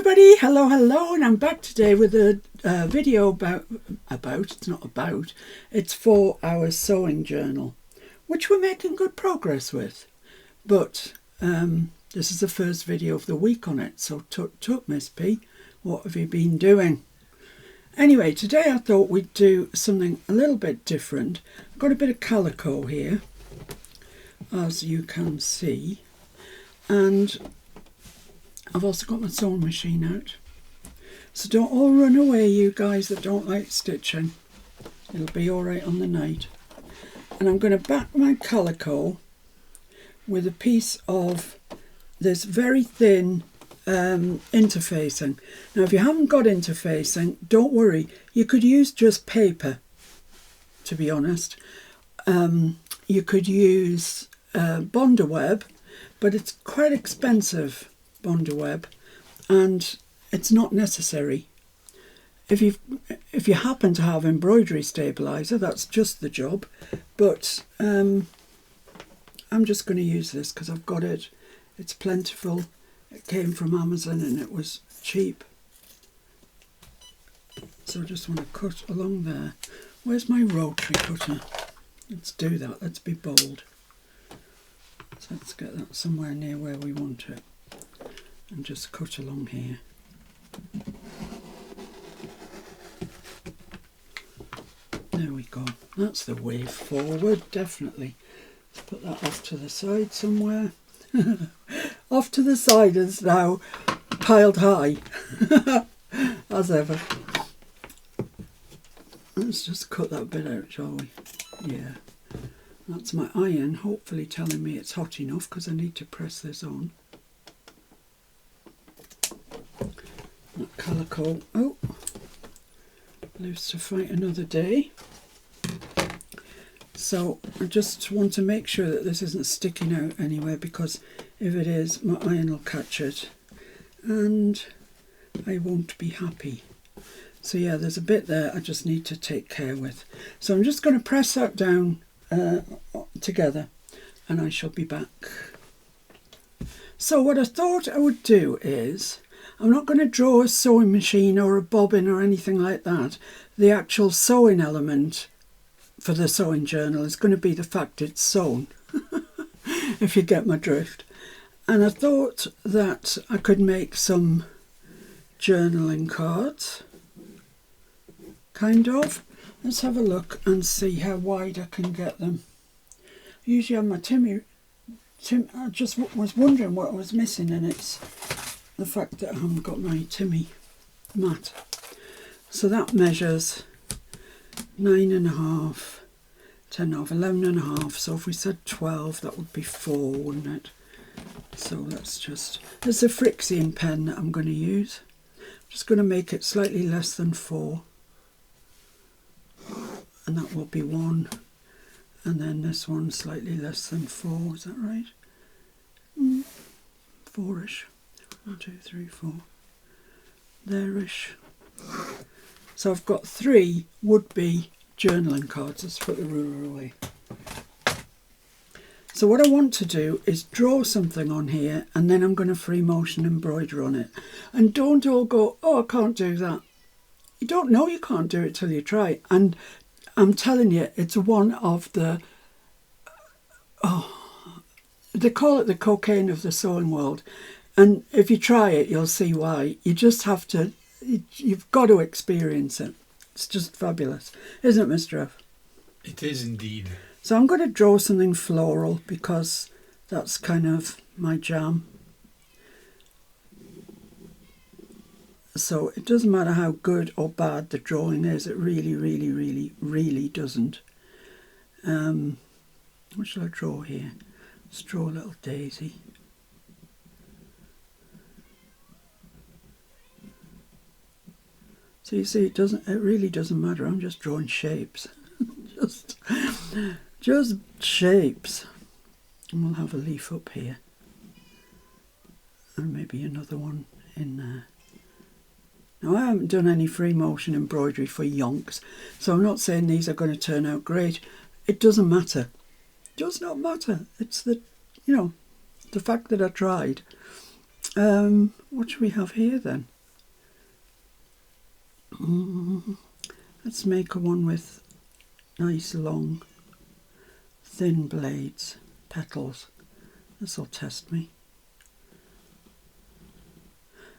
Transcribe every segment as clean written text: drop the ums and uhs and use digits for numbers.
everybody, hello, and I'm back today with a video it's for our sewing journal, which we're making good progress with, but this is the first video of the week on it, so tut Miss P, what have you been doing? Anyway, today I thought we'd do something a little bit different. I've got a bit of calico here, as you can see, and I've also got my sewing machine out. So don't all run away, you guys that don't like stitching. It'll be alright on the night. And I'm going to back my calico with a piece of this very thin interfacing. Now if you haven't got interfacing, don't worry, you could use just paper, to be honest. You could use Bondaweb, but it's quite expensive, Bondaweb, and it's not necessary. If you happen to have embroidery stabilizer, that's just the job, but I'm just going to use this because I've got it. It's plentiful. It came from Amazon and it was cheap. So I just want to cut along there. Where's my rotary cutter? Let's do that. Let's be bold. So let's get that somewhere near where we want it. And just cut along here. There we go. That's the way forward, definitely. Let's put that off to the side somewhere. Off to the side is now piled high, as ever. Let's just cut that bit out, shall we? Yeah. That's my iron, hopefully telling me it's hot enough because I need to press this on. That calico, oh, lives to fight another day. So I just want to make sure that this isn't sticking out anywhere, because if it is, my iron will catch it and I won't be happy. So yeah, there's a bit there I just need to take care with. So I'm just going to press that down together and I shall be back. So what I thought I would do is, I'm not going to draw a sewing machine or a bobbin or anything like that. The actual sewing element for the sewing journal is going to be the fact it's sewn, if you get my drift. And I thought that I could make some journaling cards, kind of. Let's have a look and see how wide I can get them. Usually on my I just was wondering what I was missing, and it's the fact that I haven't got my Timmy mat. So that measures 9.5, 10.5, 11.5. So if we said 12, that would be 4, wouldn't it? So let's just, there's a Frixian pen that I'm going to use. I'm just going to make it slightly less than 4. And that will be 1. And then this one slightly less than 4, is that right? 4-ish. 1, 2, 3, 4. There-ish. So I've got 3 would-be journaling cards. Let's put the ruler away. So what I want to do is draw something on here, and then I'm going to free motion embroider on it. And don't all go, oh, I can't do that. You don't know you can't do it till you try. And I'm telling you, it's one of the, they call it the cocaine of the sewing world. And if you try it, you'll see why. You just have to, you've got to experience it. It's just fabulous. Isn't it, Mr. F? It is indeed. So I'm going to draw something floral because that's kind of my jam. So it doesn't matter how good or bad the drawing is. It really doesn't. What shall I draw here? Let's draw a little daisy. So you see, it really doesn't matter. I'm just drawing shapes. just shapes. And we'll have a leaf up here. And maybe another one in there. Now I haven't done any free motion embroidery for yonks, so I'm not saying these are going to turn out great. It doesn't matter. It does not matter. It's the, the fact that I tried. What should we have here then? Let's make a one with nice long thin blades, petals. This will test me.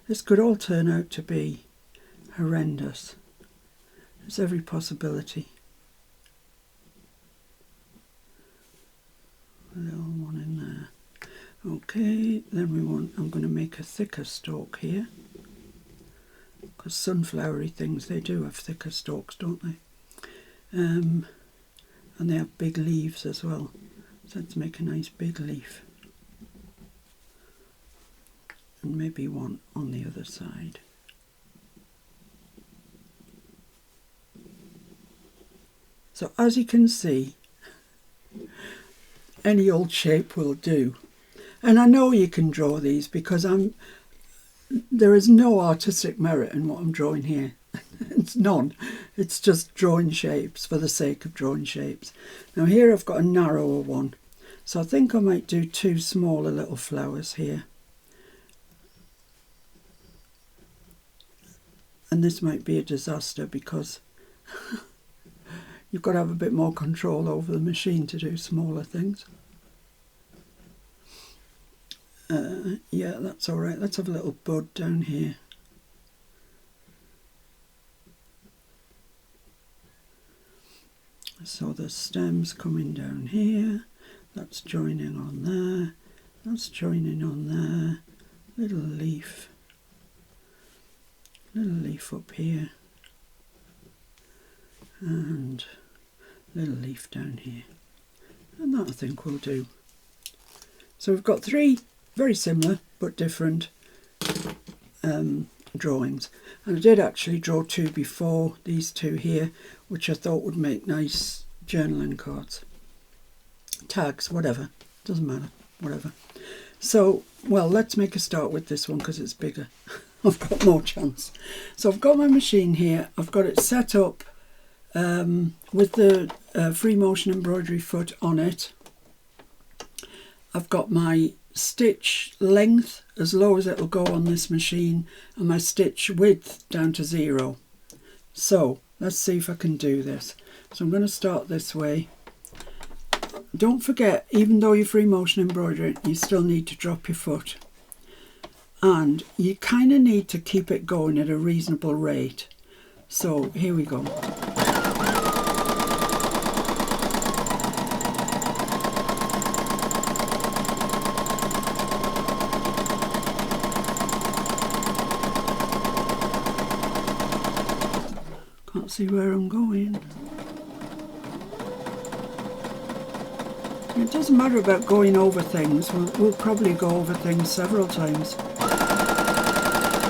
This could all turn out to be horrendous. There's every possibility. A little one in there. Okay, then I'm going to make a thicker stalk here. Because sunflowery things, they do have thicker stalks, don't they? And they have big leaves as well. So let's make a nice big leaf. And maybe one on the other side. So as you can see, any old shape will do. And I know you can draw these because there is no artistic merit in what I'm drawing here. It's none. It's just drawing shapes for the sake of drawing shapes. Now here I've got a narrower one. So I think I might do two smaller little flowers here. And this might be a disaster because you've got to have a bit more control over the machine to do smaller things. Yeah, that's all right. Let's have a little bud down here. So the stem's coming down here. That's joining on there. That's joining on there. Little leaf. Little leaf up here. And little leaf down here. And that I think will do. So we've got three very similar but different drawings. And I did actually draw two before, these two here, which I thought would make nice journaling cards. Tags, whatever. Doesn't matter. Whatever. So, well, let's make a start with this one because it's bigger. I've got more chance. So I've got my machine here. I've got it set up with the free motion embroidery foot on it. I've got my stitch length as low as it'll go on this machine and my stitch width down to 0. So let's see if I can do this. So I'm going to start this way. Don't forget, even though you're free motion embroidery, you still need to drop your foot. And you kind of need to keep it going at a reasonable rate. So here we go. Can't see where I'm going. It doesn't matter about going over things. We'll probably go over things several times.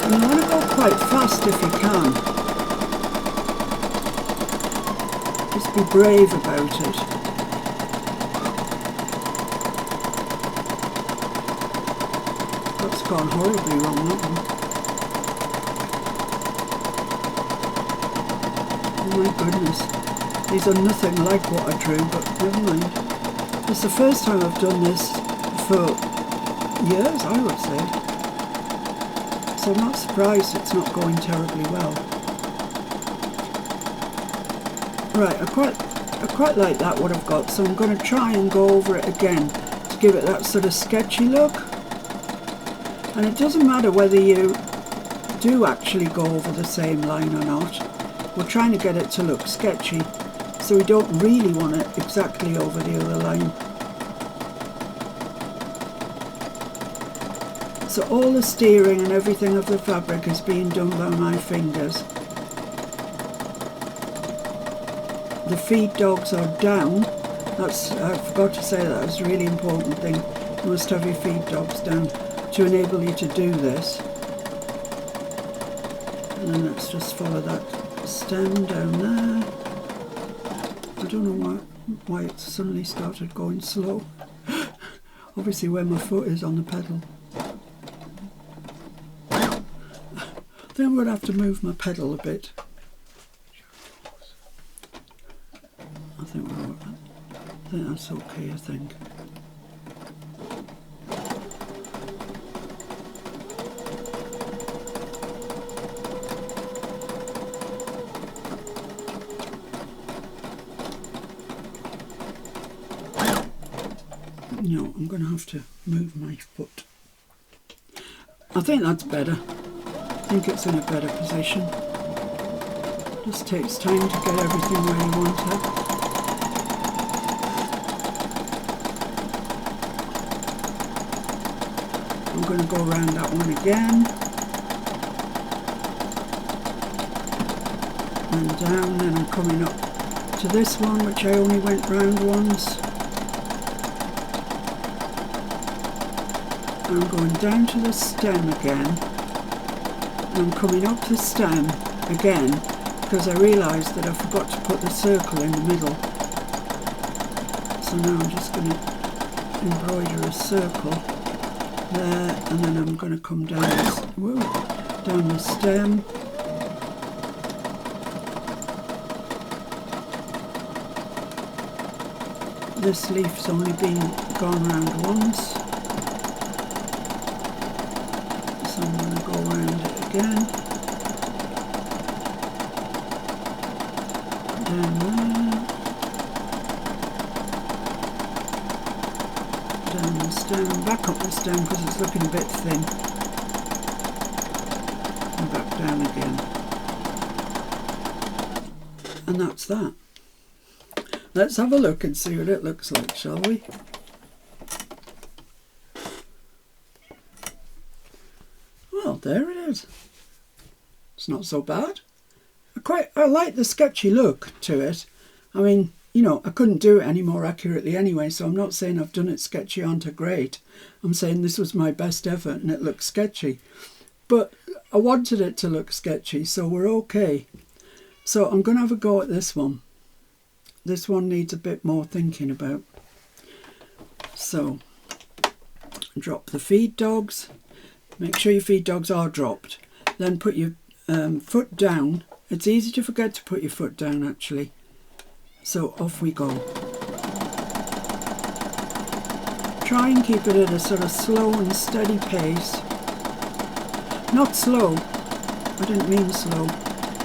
And you want to go quite fast if you can. Just be brave about it. That's gone horribly wrong, that one. Oh my goodness. These are nothing like what I drew, but never mind. It's the first time I've done this for years, I would say. So I'm not surprised it's not going terribly well. Right, I quite like that, what I've got, so I'm going to try and go over it again to give it that sort of sketchy look. And it doesn't matter whether you do actually go over the same line or not. We're trying to get it to look sketchy, so we don't really want it exactly over the other line. So all the steering and everything of the fabric is being done by my fingers. The feed dogs are down. I forgot to say that, it's a really important thing. You must have your feed dogs down to enable you to do this. And then let's just follow that stem down there. I don't know why it suddenly started going slow. Obviously where my foot is on the pedal. Then I'm going to have to move my pedal a bit. I think that's okay, I think. No, I'm going to have to move my foot. I think that's better. I think it's in a better position. Just takes time to get everything where you want it. I'm going to go around that one again. And down, then I'm coming up to this one, which I only went round once. I'm going down to the stem again. And I'm coming up the stem again because I realised that I forgot to put the circle in the middle. So now I'm just going to embroider a circle there, and then I'm going to come down down the stem. This leaf's only been gone round once, so I'm going to go around it again. Down there. Down the stem, back up the stem because it's looking a bit thin. And back down again. And that's that. Let's have a look and see what it looks like, shall we? Well, there it is. It's not so bad. I like the sketchy look to it. I mean, you know, I couldn't do it any more accurately anyway, so I'm not saying I've done it sketchy onto great. I'm saying this was my best effort and it looks sketchy. But I wanted it to look sketchy, so we're okay. So I'm going to have a go at this one. This one needs a bit more thinking about. So, drop the feed dogs. Make sure your feed dogs are dropped. Then put your foot down. It's easy to forget to put your foot down actually. So off we go. Try and keep it at a sort of slow and steady pace. Not slow. I didn't mean slow.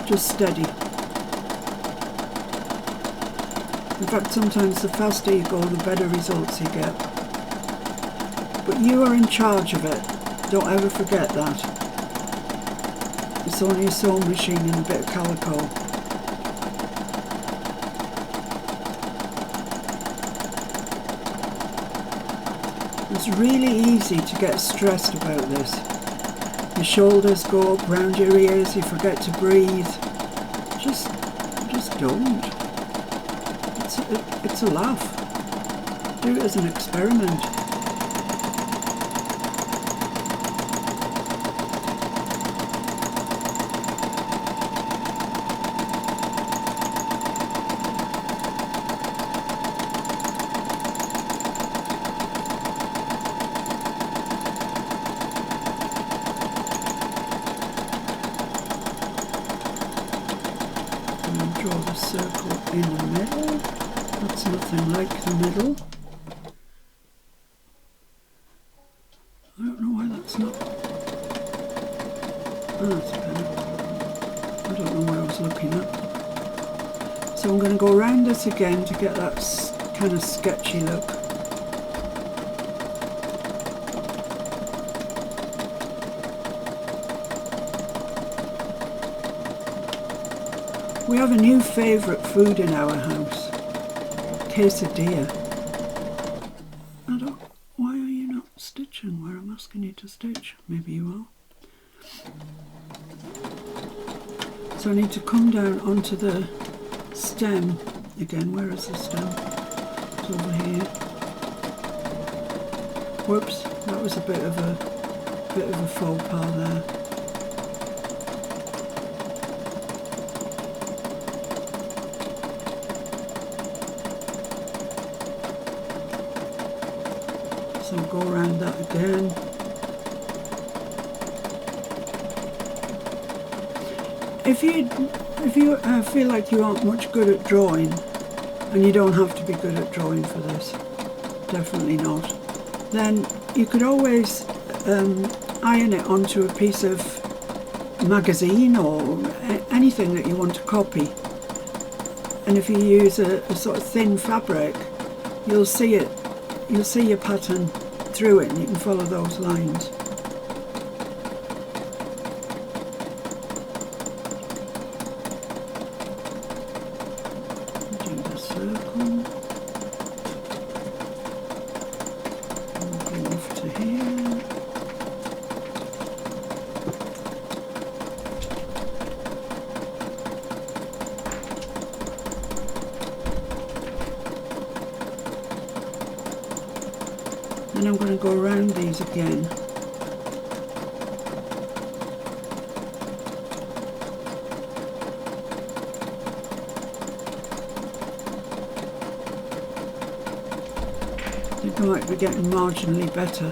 Just steady. In fact, sometimes the faster you go, the better results you get. But you are in charge of it. Don't ever forget that. It's only a sewing machine and a bit of calico. It's really easy to get stressed about this. Your shoulders go up round your ears, you forget to breathe. Just don't. It's a laugh. Do it as an experiment. And draw the circle in the middle. That's nothing like the middle. I don't know why that's not. Oh, that's better. I don't know what I was looking at. So I'm going to go around this again to get that kind of sketchy look. We have a new favourite food in our house. Quesadilla. Why are you not stitching where I'm asking you to stitch? Maybe you are. So I need to come down onto the stem again. Where is the stem? It's over here. Whoops, that was a bit of a faux pas there. So go around that again. If you feel like you aren't much good at drawing, and you don't have to be good at drawing for this, definitely not, then you could always iron it onto a piece of magazine or anything that you want to copy. And if you use a sort of thin fabric, you'll see it you'll see your pattern through it and you can follow those lines. Do the circle. Go off to here. Then I'm going to go around these again. I think I might be getting marginally better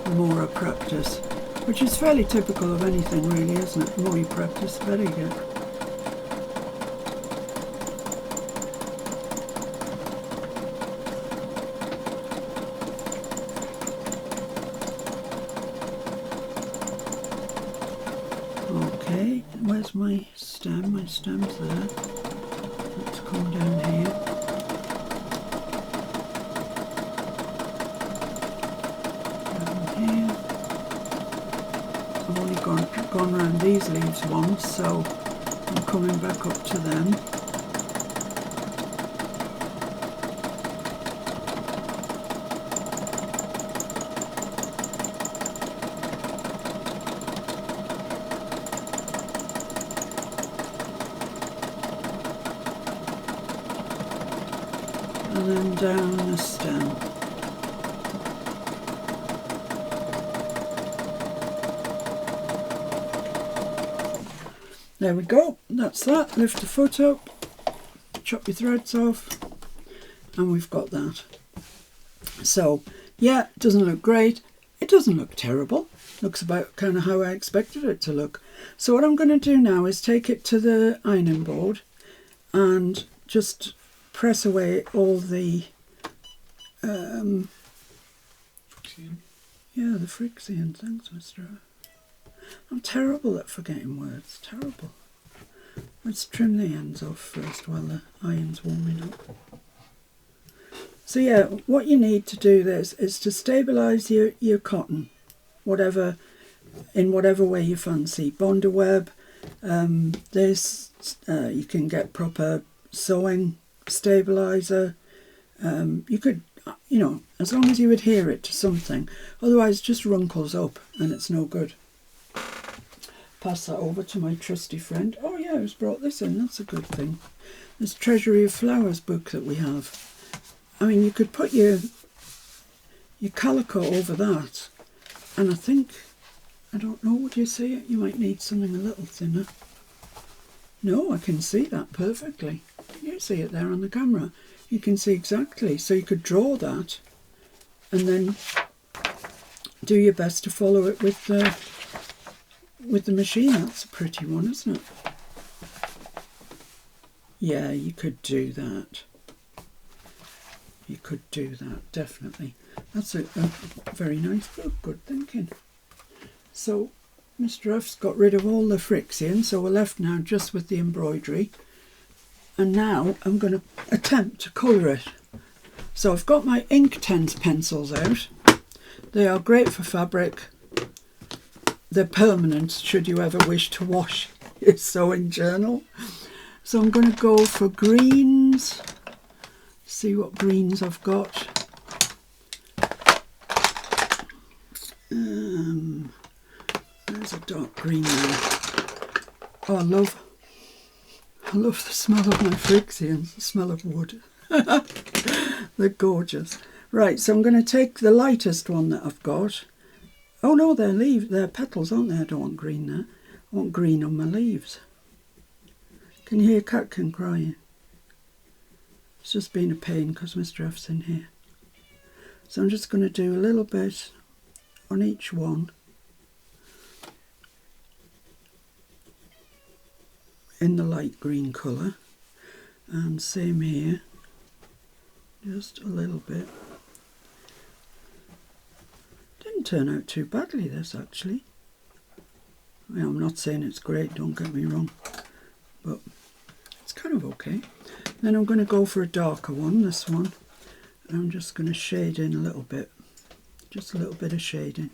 the more I practice, which is fairly typical of anything really, isn't it? The more you practice, the better you get. Okay, where's my stem? My stem's there. Let's come down here. Down here. I've only gone around these leaves once, so I'm coming back up to them. And then down the stem. There we go, that's that. Lift the foot up, chop your threads off, and we've got that. So yeah, it doesn't look great, it doesn't look terrible, looks about kind of how I expected it to look. So what I'm going to do now is take it to the ironing board and just press away all the the friction. Thanks, Mr. I'm terrible at forgetting words, terrible. Let's trim the ends off first while the iron's warming up. So yeah, what you need to do this is to stabilise your cotton, in whatever way you fancy. Bonder web, you can get proper sewing stabiliser. You could, as long as you adhere it to something, otherwise it just runkles up and it's no good. Pass that over to my trusty friend. Oh yeah, who's brought this in? That's a good thing. This Treasury of Flowers book that we have. I mean, you could put your calico over that, and I don't know, would you see it? You might need something a little thinner. No, I can see that perfectly. You see it there on the camera. You can see exactly. So you could draw that and then do your best to follow it with the machine. That's a pretty one, isn't it? Yeah, you could do that. You could do that, definitely. That's a very nice book, good thinking. So Mr. F's got rid of all the friction, so we're left now just with the embroidery. And now I'm going to attempt to colour it. So I've got my Inktense pencils out. They are great for fabric. They're permanent should you ever wish to wash your sewing journal. So I'm going to go for greens. See what greens I've got. There's a dark green there. Oh, I love the smell of my frictions, the smell of wood. They're gorgeous. Right, so I'm going to take the lightest one that I've got. Oh no, they're petals, aren't they? I don't want green there. I want green on my leaves. Can you hear Catkin crying? It's just been a pain because Mr. F's in here. So I'm just going to do a little bit on each one. In the light green colour. And same here. Just a little bit. Didn't turn out too badly, this actually. I mean, I'm not saying it's great, don't get me wrong. But it's kind of okay. Then I'm going to go for a darker one, this one. I'm just going to shade in a little bit, just a little bit of shading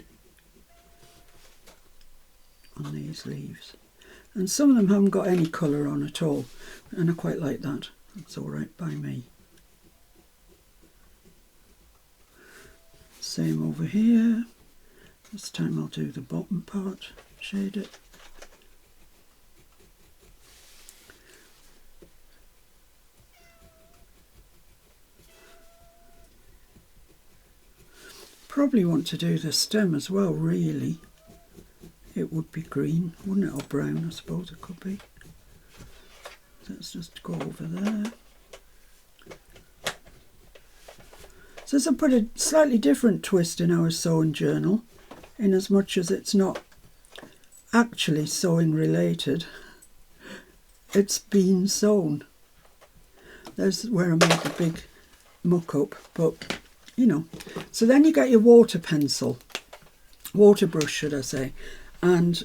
on these leaves. And some of them haven't got any colour on at all, and I quite like that. That's all right by me. Same over here. This time I'll do the bottom part, shade it. Probably want to do the stem as well, really. It would be green, wouldn't it? Or brown, I suppose it could be. Let's just go over there. So this will put a slightly different twist in our sewing journal, in as much as it's not actually sewing related. It's been sewn. There's where I made the big muck up, but you know. So then you get your water pencil, water brush should I say, and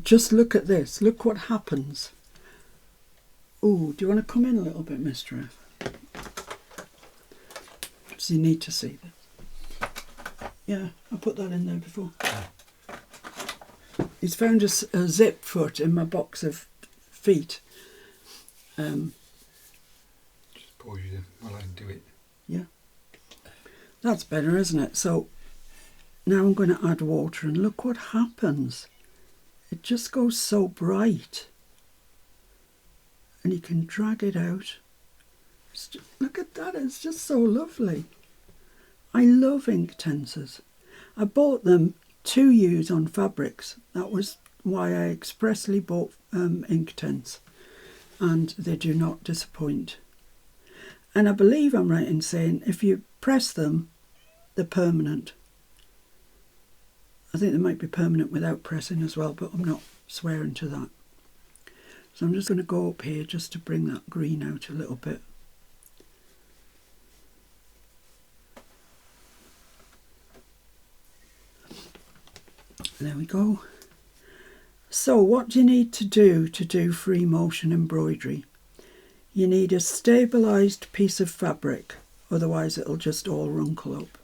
just look at this. Look what happens. Oh, do you want to come in a little bit, Mr. F? So you need to see this. Yeah, I put that in there before. He's found a zip foot in my box of feet. Just pause you while I do it. Yeah. That's better, isn't it? So now I'm going to add water and look what happens. It just goes so bright. And you can drag it out. Look at that, it's just so lovely. I love Inktenses. I bought them to use on fabrics. That was why I expressly bought Inktense. And they do not disappoint. And I believe I'm right in saying if you press them, they're permanent. I think they might be permanent without pressing as well, but I'm not swearing to that. So I'm just going to go up here just to bring that green out a little bit. There we go. So what do you need to do free motion embroidery? You need a stabilised piece of fabric, otherwise it'll just all wrinkle up.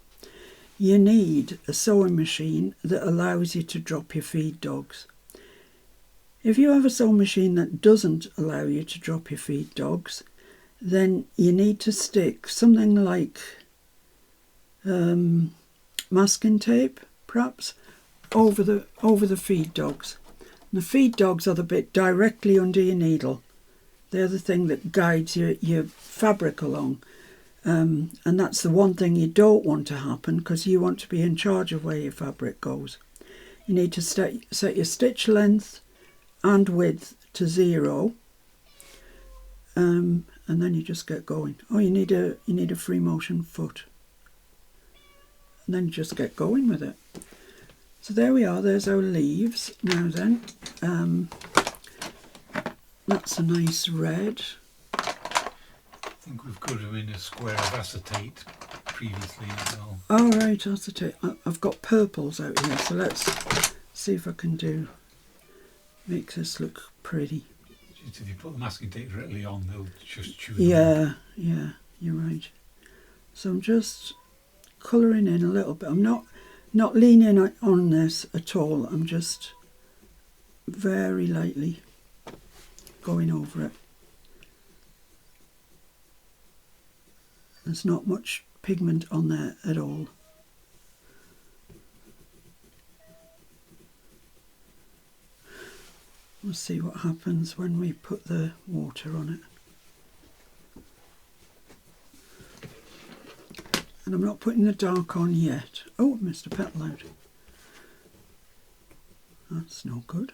You need a sewing machine that allows you to drop your feed dogs. If you have a sewing machine that doesn't allow you to drop your feed dogs, then you need to stick something like masking tape, perhaps, over the feed dogs. And the feed dogs are the bit directly under your needle. They're the thing that guides your fabric along. And that's the one thing you don't want to happen, because you want to be in charge of where your fabric goes. You need to set your stitch length and width to 0, and then you just get going. Oh, you need a free motion foot, and then you just get going with it. So there we are. There's our leaves. Now then, that's a nice red. I think we've got them in a square of acetate previously as well. All right, acetate. I've got purples out here, so let's see if I can make this look pretty. Just if you put the masking tape directly on, they'll just chew it. Yeah, you're right. So I'm just colouring in a little bit. I'm not leaning on this at all. I'm just very lightly going over it. There's not much pigment on there at all. We'll see what happens when we put the water on it. And I'm not putting the dark on yet. Oh, Mr. Petal out. That's no good.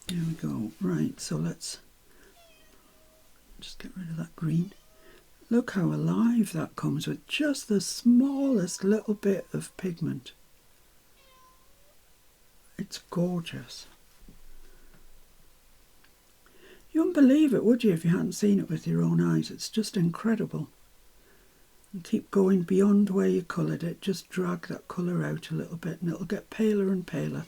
There we go. Right, so let's just get rid of that green. Look how alive that comes with just the smallest little bit of pigment. It's gorgeous. You wouldn't believe it, would you, if you hadn't seen it with your own eyes? It's just incredible. And keep going beyond where you coloured it. Just drag that colour out a little bit and it'll get paler and paler.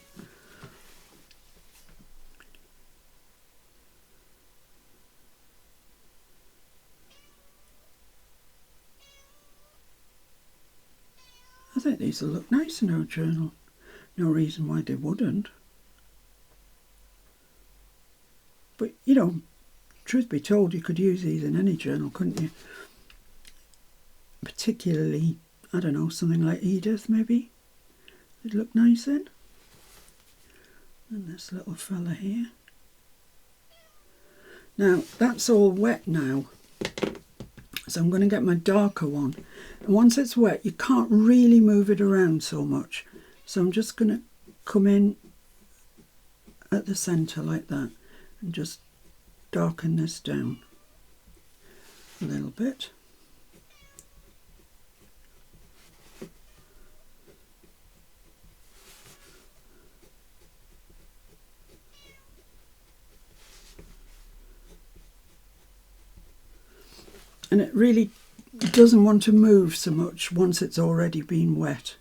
think these will look nice in our journal. No reason why they wouldn't. But, you know, truth be told, you could use these in any journal, couldn't you? Particularly, I don't know, something like Edith, maybe. It'd look nice in. And this little fella here. Now, that's all wet now. So I'm going to get my darker one. And once it's wet, you can't really move it around so much. So I'm just going to come in at the centre like that and just darken this down a little bit. And it really doesn't want to move so much once it's already been wet.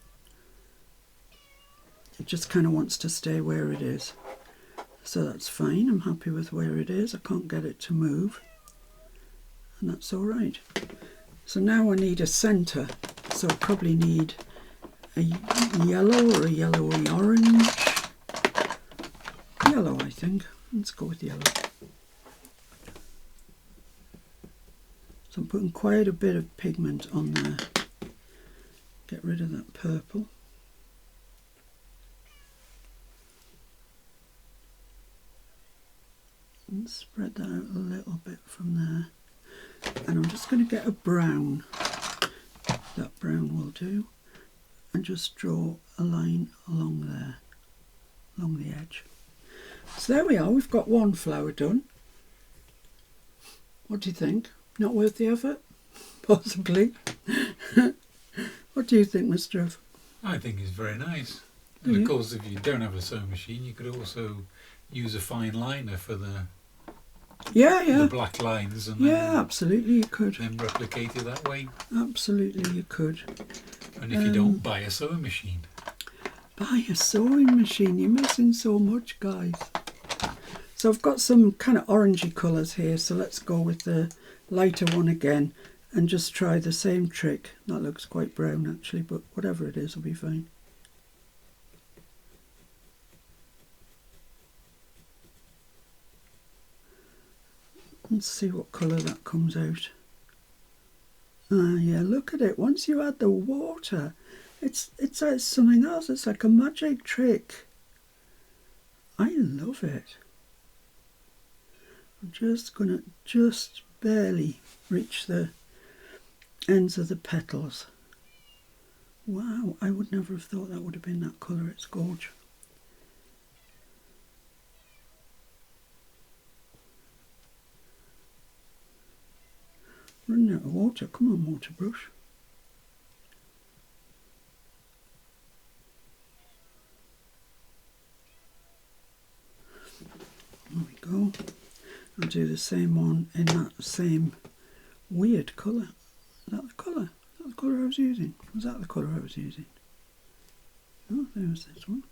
It just kind of wants to stay where it is. So that's fine, I'm happy with where it is. I can't get it to move. And that's all right. So now I need a centre. So I probably need a yellow or a yellowy orange. Yellow, I think. Let's go with yellow. So I'm putting quite a bit of pigment on there. Get rid of that purple. And spread that out a little bit from there. And I'm just going to get a brown. That brown will do. And just draw a line along there, along the edge. So there we are, we've got one flower done. What do you think? Not worth the effort? Possibly. What do you think, Mr. F? I think it's very nice. And of course, if you don't have a sewing machine, you could also use a fine liner for the the black lines, and then, absolutely you could. Then replicate it that way. Absolutely you could. And if you don't, buy a sewing machine. Buy a sewing machine. You're missing so much, guys. So I've got some kind of orangey colours here, so let's go with the lighter one again and just try the same trick. That looks quite brown actually, but whatever it is will be fine. Let's see what colour that comes out. Ah, yeah, look at it. Once you add the water, it's like something else. It's like a magic trick. I love it. I'm just going to just barely reach the ends of the petals. Wow, I would never have thought that would have been that colour. It's gorgeous. Running out of water. Come on, water brush. There we go. I'll do the same one in that same weird colour. Is that the colour? Is that the colour I was using? Was that the colour I was using? Oh, there's this one.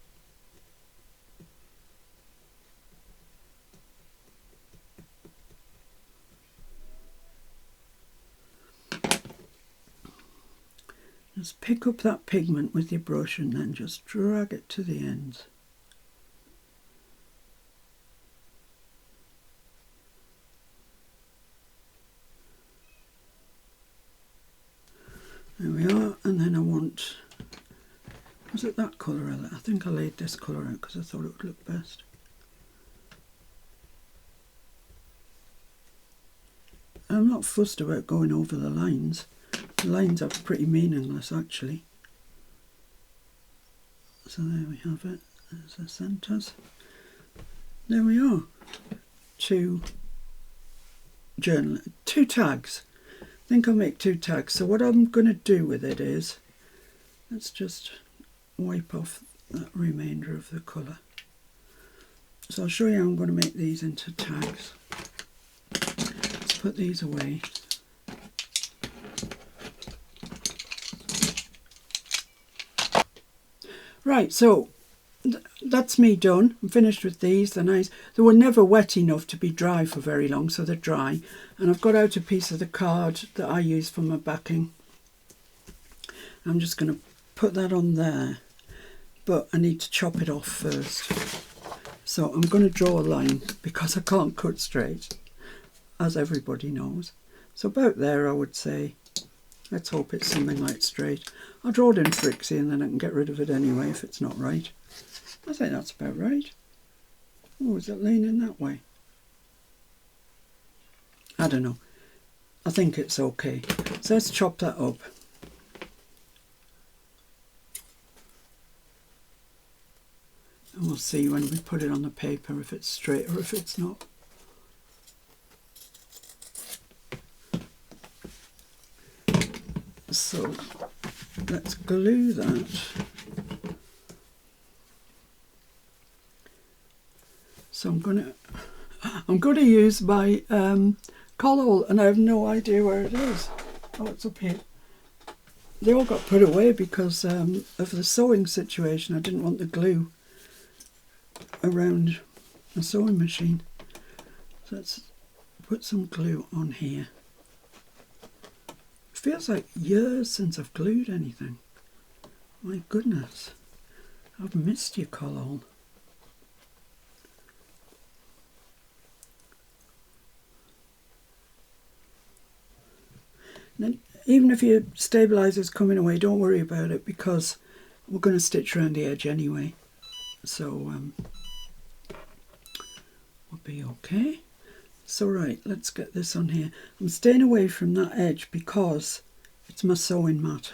Just pick up that pigment with your brush and then just drag it to the ends. There we are, and then I want, was it that colour? I think I laid this colour out because I thought it would look best. I'm not fussed about going over the lines. The lines are pretty meaningless actually. So there we have it, there's the centres. There we are, two tags. I think I'll make 2 tags. So what I'm going to do with it is, let's just wipe off that remainder of the colour. So I'll show you how I'm going to make these into tags. Let's put these away. Right, so that's me done. I'm finished with these. They're nice. They were never wet enough to be dry for very long, so they're dry. And I've got out a piece of the card that I use for my backing. I'm just going to put that on there, but I need to chop it off first. So I'm going to draw a line because I can't cut straight, as everybody knows. So about there, I would say, let's hope it's something like straight. I'll draw it in Frixie and then I can get rid of it anyway if it's not right. I think that's about right. Oh, is it leaning that way? I don't know. I think it's okay. So let's chop that up. And we'll see when we put it on the paper if it's straight or if it's not. So let's glue that. So I'm going to use my collar, and I have no idea where it is. Oh, it's up here. They all got put away because of the sewing situation. I didn't want the glue around the sewing machine. So let's put some glue on here. It feels like years since I've glued anything. My goodness, I've missed you, collar. Then, even if your stabilizer's coming away, don't worry about it because we're going to stitch around the edge anyway. So we'll be okay. So right, let's get this on here. I'm staying away from that edge because it's my sewing mat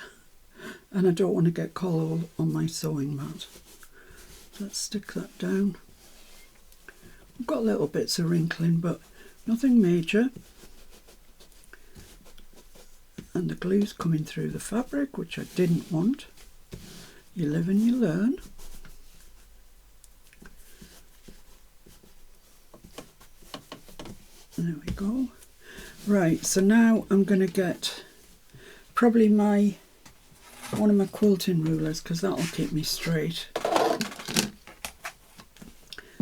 and I don't want to get collar on my sewing mat. Let's stick that down. I've got little bits of wrinkling but nothing major. And the glue's coming through the fabric, which I didn't want. You live and you learn. There we go. Right, so now I'm going to get probably one of my quilting rulers because that'll keep me straight.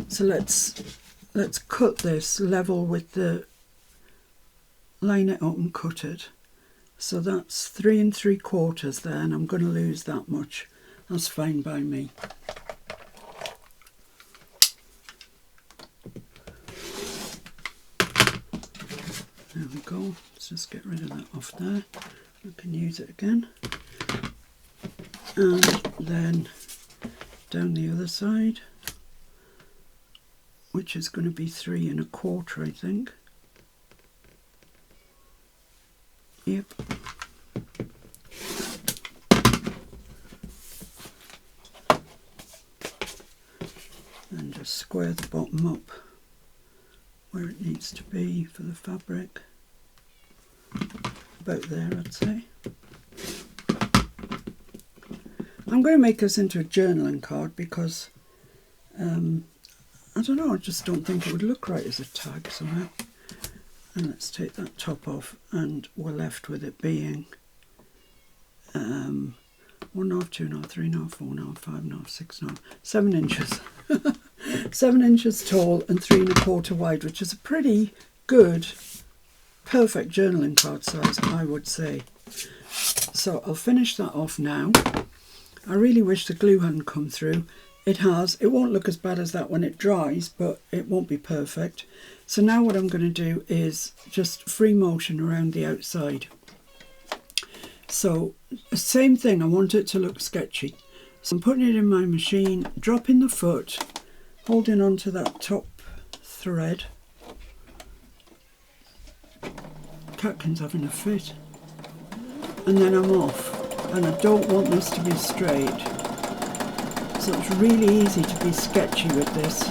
So let's cut this level with the, line it up and cut it. So that's 3 3/4 there, and I'm going to lose that much. That's fine by me. There we go. Let's just get rid of that off there. I can use it again. And then down the other side, which is going to be 3 1/4, I think. Yep. And just square the bottom up where it needs to be for the fabric. About there, I'd say. I'm going to make this into a journaling card because I don't know, I just don't think it would look right as a tag somehow. And let's take that top off and we're left with it being 1 1/2, 2 1/2, 3 1/2, 4 1/2, 5 1/2, 6 1/2, 7 inches. 7 inches tall and 3 1/4 wide, which is a pretty good, perfect journaling card size, I would say. So I'll finish that off now. I really wish the glue hadn't come through. It has. It won't look as bad as that when it dries, but it won't be perfect. So now what I'm going to do is just free motion around the outside. So same thing, I want it to look sketchy. So I'm putting it in my machine, dropping the foot, holding onto that top thread. Catkin's having a fit. And then I'm off. And I don't want this to be straight. So it's really easy to be sketchy with this.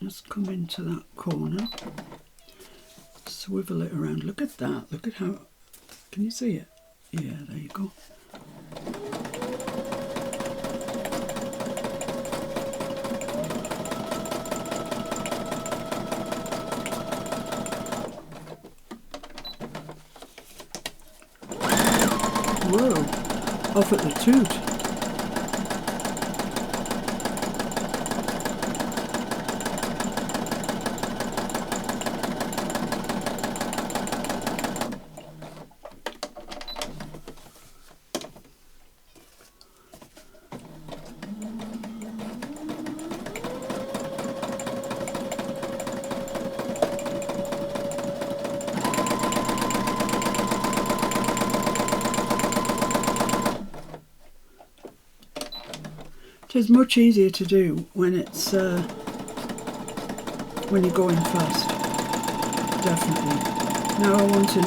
Just come into that corner, swivel it around. Look at that, look at how, can you see it? Yeah, there you go. Whoa, off at the toot. It is much easier to do when it's when you're going fast, definitely. Now I want to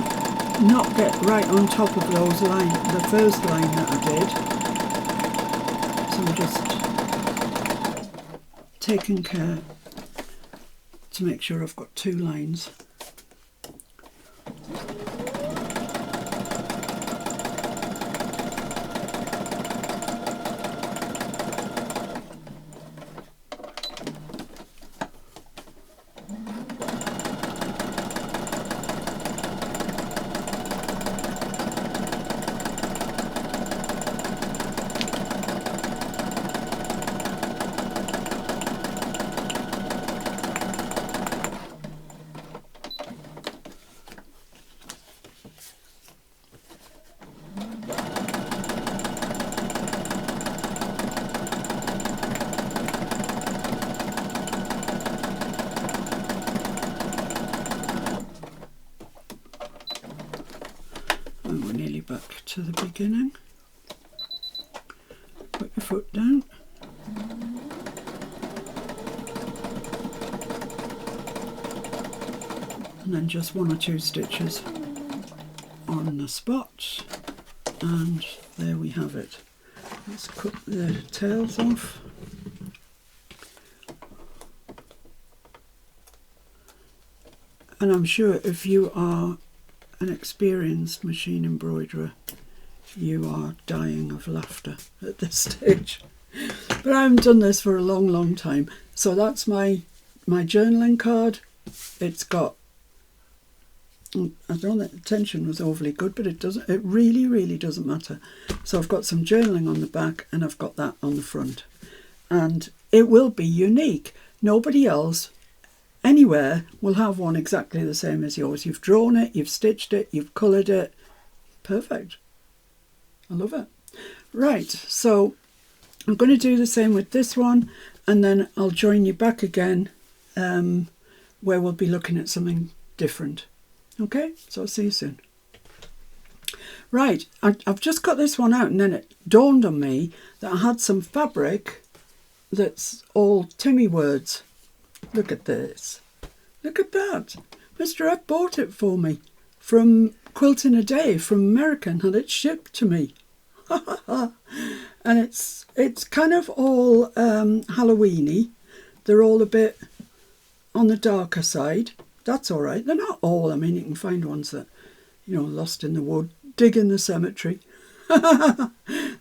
not get right on top of those lines, the first line that I did. So I'm just taking care to make sure I've got 2 lines. And we're nearly back to the beginning. Put your foot down. And then just 1 or 2 stitches on the spot. And there we have it. Let's cut the tails off. And I'm sure if you are an experienced machine embroiderer, you are dying of laughter at this stage. But I haven't done this for a long, long time. So that's my journaling card. It's got, I don't think the tension was overly good, but it really, really doesn't matter. So I've got some journaling on the back and I've got that on the front. And it will be unique. Nobody else anywhere will have one exactly the same as yours. You've drawn it, you've stitched it, you've coloured it. Perfect. I love it. Right, so I'm going to do the same with this one, and then I'll join you back again where we'll be looking at something different. Okay, so I'll see you soon. Right, I've just got this one out, and then it dawned on me that I had some fabric that's all Timmy words. Look at this. Look at that. Mr. F bought it for me from Quilting a Day from America and had it shipped to me. And it's kind of all Halloweeny. They're all a bit on the darker side. That's all right. They're not all. I mean, you can find ones that, you know, lost in the wood, dig in the cemetery. The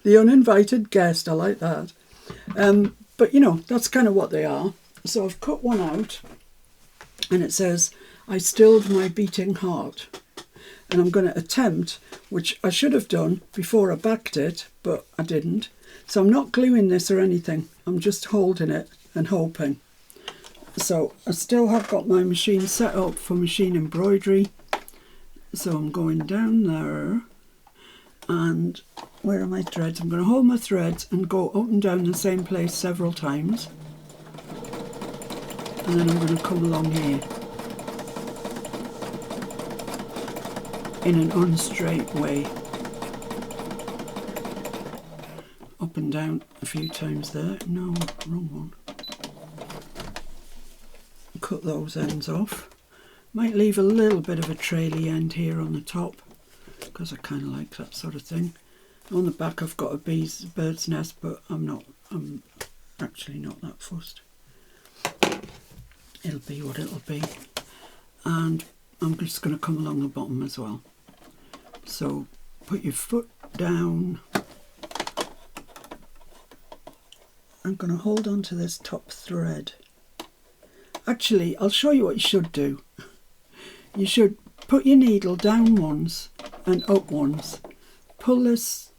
uninvited guest. I like that. But, you know, that's kind of what they are. So I've cut one out and it says, I stilled my beating heart. And I'm going to attempt, which I should have done before I backed it, but I didn't. So I'm not gluing this or anything. I'm just holding it and hoping. So I still have got my machine set up for machine embroidery. So I'm going down there. And where are my threads? I'm going to hold my threads and go up and down the same place several times. And then I'm going to come along here in an unstraight way. Up and down a few times there. No, wrong one. Cut those ends off. Might leave a little bit of a traily end here on the top because I kind of like that sort of thing. On the back I've got a bird's nest, but I'm actually not that fussed. It'll be what it'll be. And I'm just going to come along the bottom as well. So put your foot down. I'm going to hold on to this top thread. Actually, I'll show you what you should do. You should put your needle down once and up once. Pull this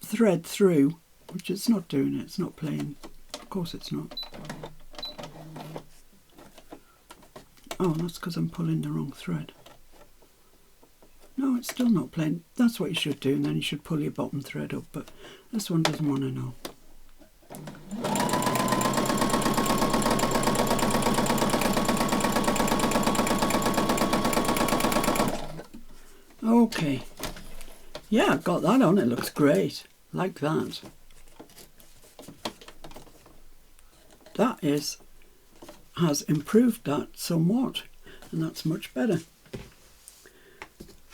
thread through, which it's not doing it, it's not playing. Of course it's not. Oh, that's because I'm pulling the wrong thread. No, it's still not playing. That's what you should do, and then you should pull your bottom thread up, but this one doesn't want to know. Okay. Yeah, I've got that on. It looks great. Like that. that has improved that somewhat, and that's much better.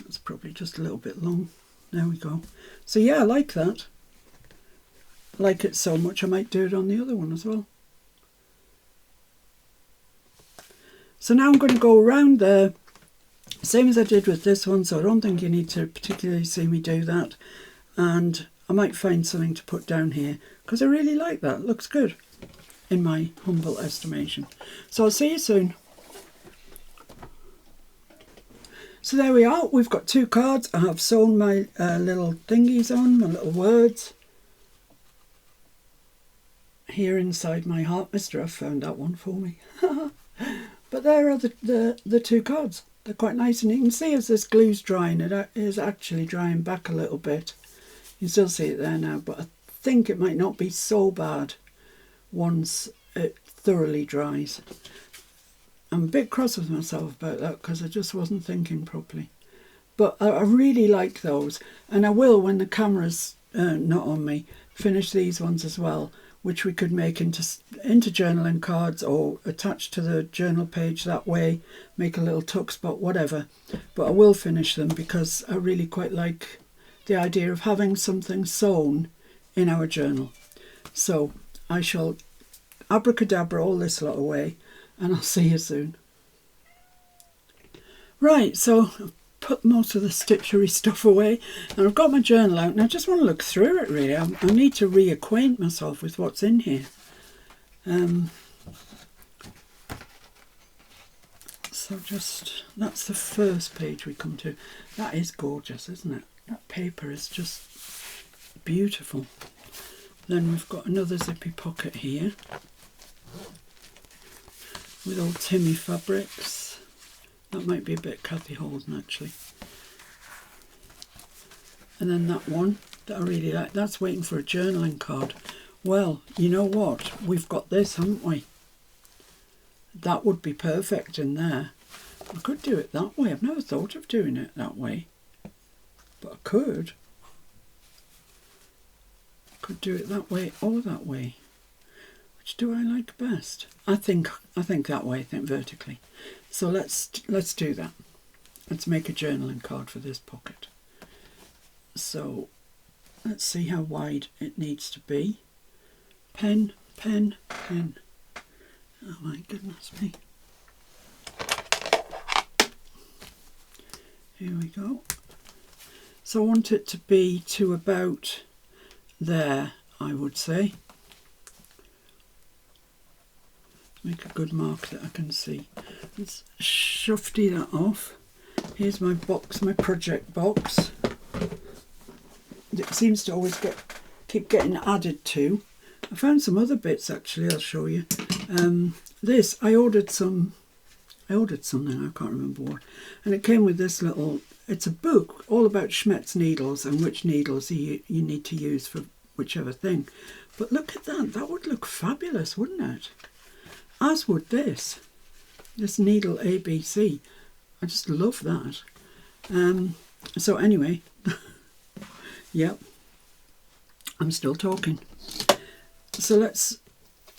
That's probably just a little bit long. There we go. So yeah, I like that. I like it so much I might do it on the other one as well. So now I'm going to go around there, same as I did with this one, so I don't think you need to particularly see me do that. And I might find something to put down here, because I really like that. It looks good, in my humble estimation. So I'll see you soon. So there we are, we've got 2 cards. I have sewn my little thingies on, my little words. Here inside my heart mister, I've found that one for me. But there are the 2 cards. They're quite nice, and you can see as this glue's drying, it is actually drying back a little bit. You can still see it there now, but I think it might not be so bad once it thoroughly dries. I'm a bit cross with myself about that because I just wasn't thinking properly. But I really like those, and I will, when the camera's not on me, finish these ones as well, which we could make into journaling cards or attach to the journal page that way, make a little tuck spot, whatever. But I will finish them because I really quite like the idea of having something sewn in our journal. So I shall abracadabra all this lot away, and I'll see you soon. Right, so I've put most of the stitchery stuff away, and I've got my journal out, and I just want to look through it really. I need to reacquaint myself with what's in here. So just, that's the first page we come to. That is gorgeous, isn't it? That paper is just beautiful. Then we've got another zippy pocket here with old Timmy fabrics. That might be a bit Kathy Holden actually. And then that one that I really like, that's waiting for a journaling card. Well, you know what? We've got this, haven't we? That would be perfect in there. I could do it that way. I've never thought of doing it that way. But I could. Do it that way or that way. Which do I like best? I think that way. I think vertically. So let's do that. Let's make a journaling card for this pocket. So let's see how wide it needs to be. Pen, pen, pen. Oh my goodness me. Here we go. So I want it to be to about there, I would say. Make a good mark that I can see. Let's shufty that off. Here's my box, my project box. It seems to always keep getting added to. I found some other bits actually, I'll show you. This, I ordered something, I can't remember what. And it came with this little, it's a book all about Schmetz needles and which needles you need to use for whichever thing. But look at that, that would look fabulous, wouldn't it? As would this needle ABC. I just love that. So anyway, yep, I'm still talking. So let's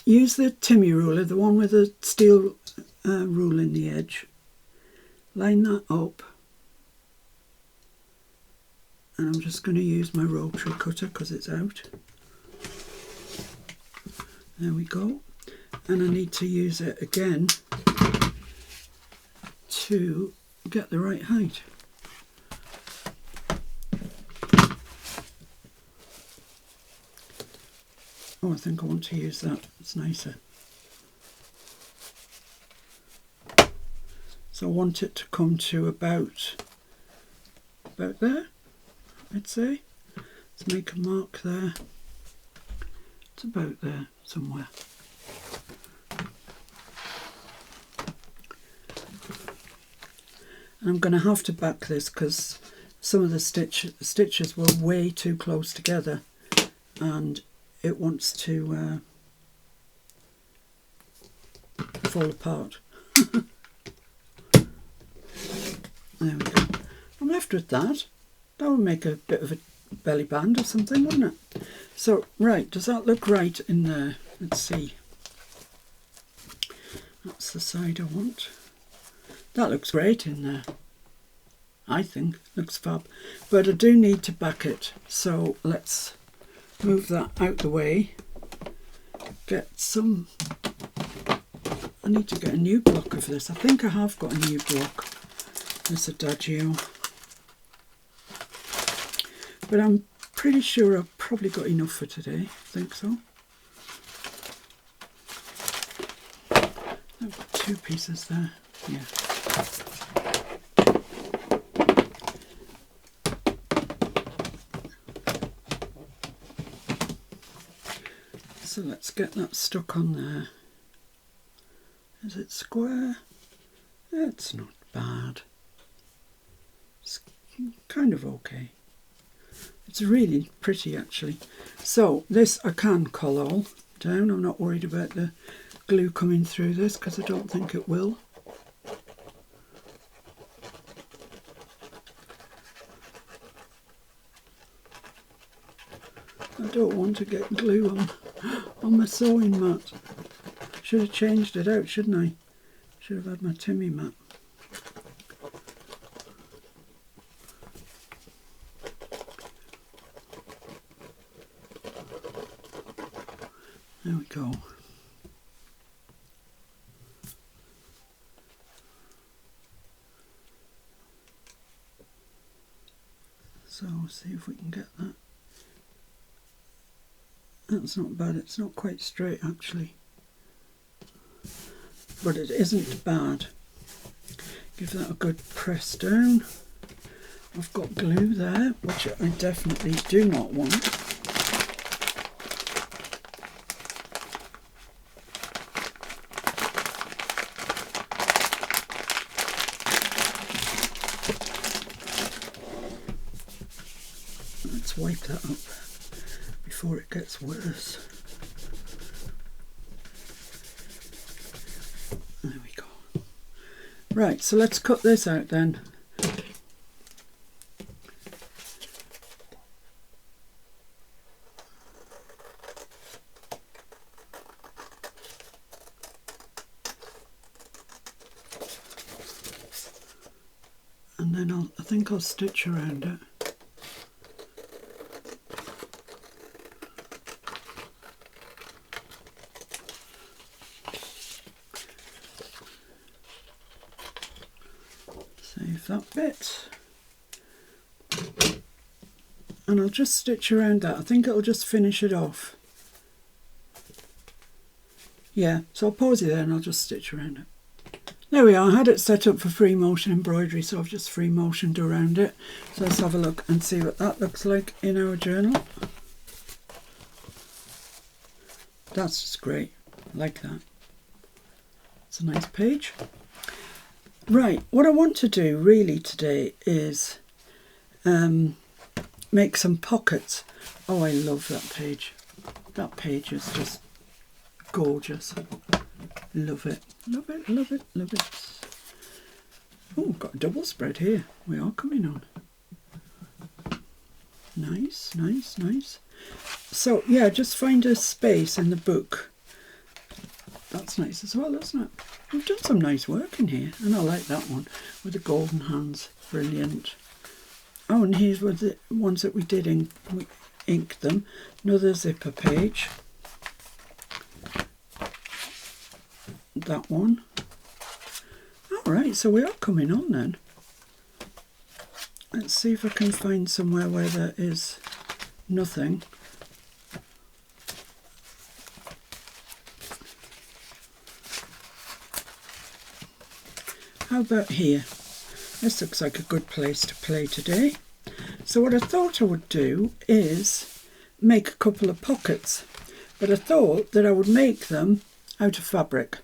use the Timmy ruler, the one with the steel rule in the edge. Line that up. And I'm just going to use my rotary cutter because it's out. There we go. And I need to use it again to get the right height. Oh, I think I want to use that, it's nicer. So I want it to come to about there, I'd say. Let's make a mark there. It's about there somewhere. And I'm going to have to back this because some of the stitches were way too close together and it wants to fall apart. There we go. I'm left with that. That would make a bit of a belly band or something, wouldn't it? So, right, does that look right in there? Let's see. That's the side I want. That looks great in there. I think looks fab. But I do need to back it. So let's move that out the way. Get some... I need to get a new block of this. I think I have got a new block. This Adagio. But I'm pretty sure I've probably got enough for today. I think so. I've got 2 pieces there. Yeah. So let's get that stuck on there. Is it square? It's not bad. It's kind of okay. It's really pretty actually. So this I can collall down. I'm not worried about the glue coming through this because I don't think it will. I don't want to get glue on my sewing mat. Should have changed it out, shouldn't I? Should have had my Timmy mat. There we go. So see if we can get that. That's not bad. It's not quite straight actually, but it isn't bad. Give that a good press down. I've got glue there, which I definitely do not want. Let's wipe that up before it gets worse. There we go. Right, so let's cut this out then. And then I think I'll stitch around it. Save that bit. And I'll just stitch around that. I think it'll just finish it off. Yeah, so I'll pause it there and I'll just stitch around it. There we are. I had it set up for free motion embroidery, so I've just free motioned around it. So let's have a look and see what that looks like in our journal. That's just great. I like that. It's a nice page. Right, what I want to do really today is make some pockets. Oh, I love that page. That page is just gorgeous. Love it, love it, love it, love it. Oh, we've got a double spread here. We are coming on. Nice, nice, nice. So, yeah, just find a space in the book. That's nice as well, isn't it? We've done some nice work in here, and I like that one with the golden hands. Brilliant. Oh, and here's with the ones that we did we inked them. Another zipper page. That one. Alright, so we are coming on then. Let's see if I can find somewhere where there is nothing. How about here? This looks like a good place to play today. So what I thought I would do is make a couple of pockets, but I thought that I would make them out of fabric.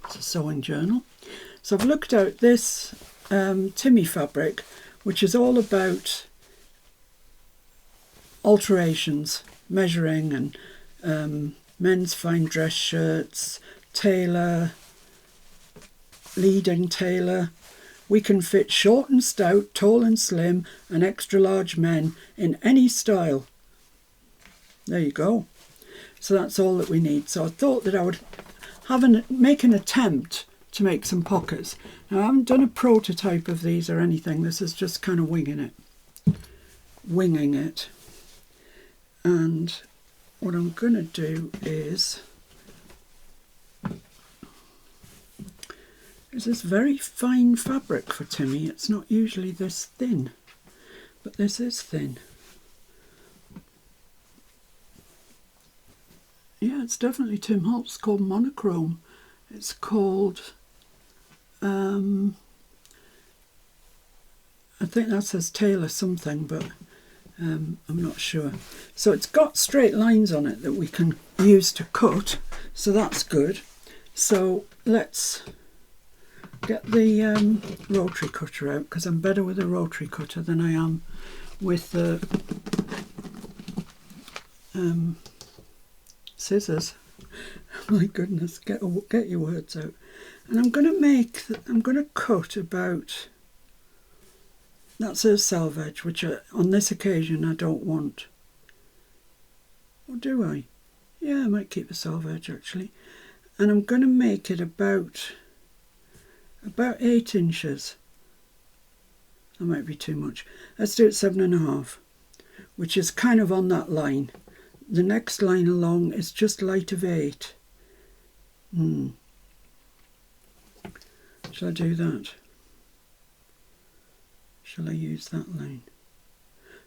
It's a sewing journal. So I've looked out this Timmy fabric, which is all about alterations, measuring, and men's fine dress shirts, tailor, leading tailor. We can fit short and stout, tall and slim, and extra large men in any style. There you go. So that's all that we need. So I thought that I would make an attempt to make some pockets. Now I haven't done a prototype of these or anything. This is just kind of winging it. And what I'm going to do is this very fine fabric for Timmy. It's not usually this thin, but this is thin. Yeah, it's definitely Tim Holtz. It's called Monochrome. It's called, I think that says Tailor something, but I'm not sure. So it's got straight lines on it that we can use to cut, so that's good. So let's get the rotary cutter out, because I'm better with a rotary cutter than I am with the scissors. My goodness, get your words out. And I'm going to cut about, that's a selvage, which on this occasion I don't want. Or do I? Yeah, I might keep the selvage actually. And I'm going to make it about 8 inches. That might be too much. Let's do it 7.5, which is kind of on that line. The next line along is just light of 8. Shall I do that? Shall I use that line?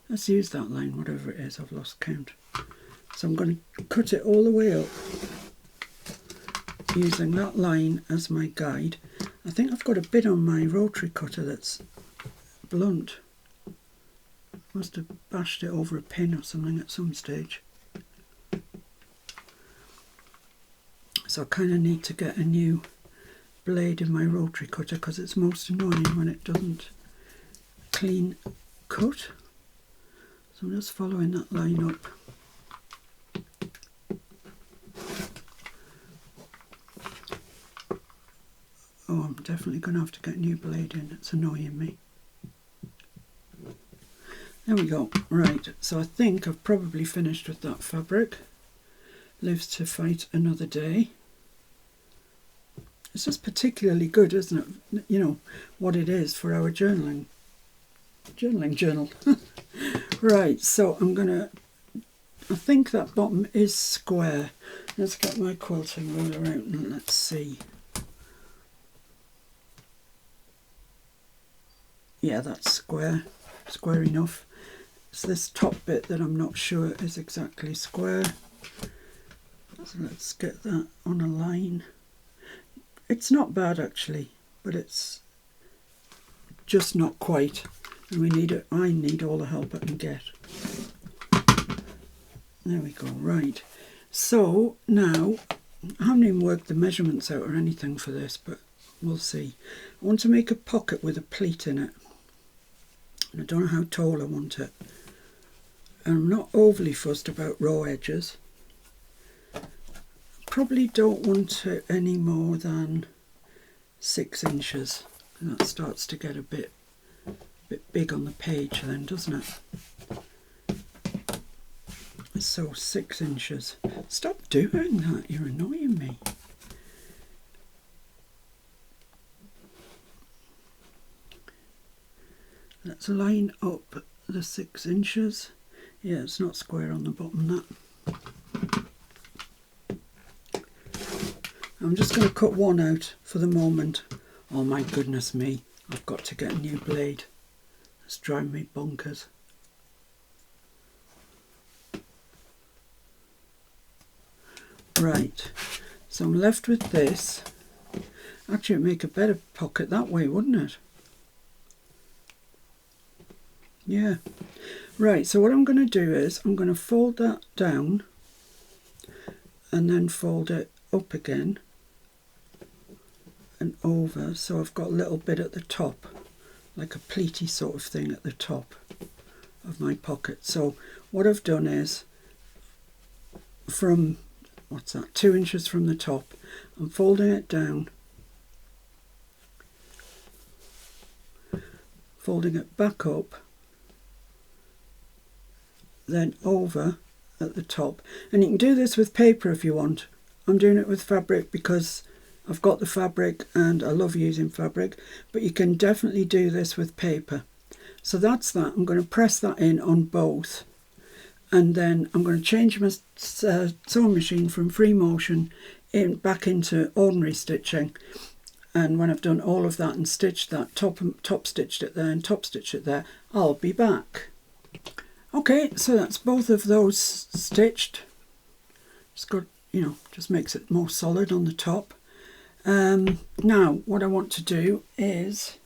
Let's use that line, whatever it is. I've lost count. So I'm going to cut it all the way up using that line as my guide. I think I've got a bit on my rotary cutter that's blunt. Must have bashed it over a pin or something at some stage. So I kind of need to get a new blade in my rotary cutter, because it's most annoying when it doesn't clean cut. So I'm just following that line up. Oh, I'm definitely going to have to get a new blade in. It's annoying me. There we go. Right, so I think I've probably finished with that fabric. Lives to fight another day. It's just particularly good, isn't it? You know, what it is for our journaling journal. Right, so I think that bottom is square. Let's get my quilting ruler out and let's see. Yeah, that's square enough. It's this top bit that I'm not sure is exactly square. So let's get that on a line. It's not bad actually, but it's just not quite. And I need all the help I can get. There we go, right. So now, I haven't even worked the measurements out or anything for this, but we'll see. I want to make a pocket with a pleat in it. And I don't know how tall I want it. And I'm not overly fussed about raw edges. Probably don't want it any more than 6 inches. And that starts to get a bit big on the page then, doesn't it? So 6 inches. Stop doing that, you're annoying me. Let's line up the 6 inches. Yeah, it's not square on the bottom, that. I'm just going to cut one out for the moment. Oh my goodness me, I've got to get a new blade. It's driving me bonkers. Right, so I'm left with this. Actually, it'd make a better pocket that way, wouldn't it? Yeah. Right, so what I'm going to do is I'm going to fold that down and then fold it up again and over, so I've got a little bit at the top, like a pleaty sort of thing at the top of my pocket. So what I've done is, from, 2 inches from the top, I'm folding it down, folding it back up, then over at the top. And you can do this with paper if you want. I'm doing it with fabric because I've got the fabric and I love using fabric, but you can definitely do this with paper. So that's that. I'm going to press that in on both, and then I'm going to change my sewing machine from free motion back into ordinary stitching. And when I've done all of that and stitched that, top stitched it there and top stitched it there, I'll be back. Okay, so that's both of those stitched. It's got, just makes it more solid on the top. Now what I want to do is,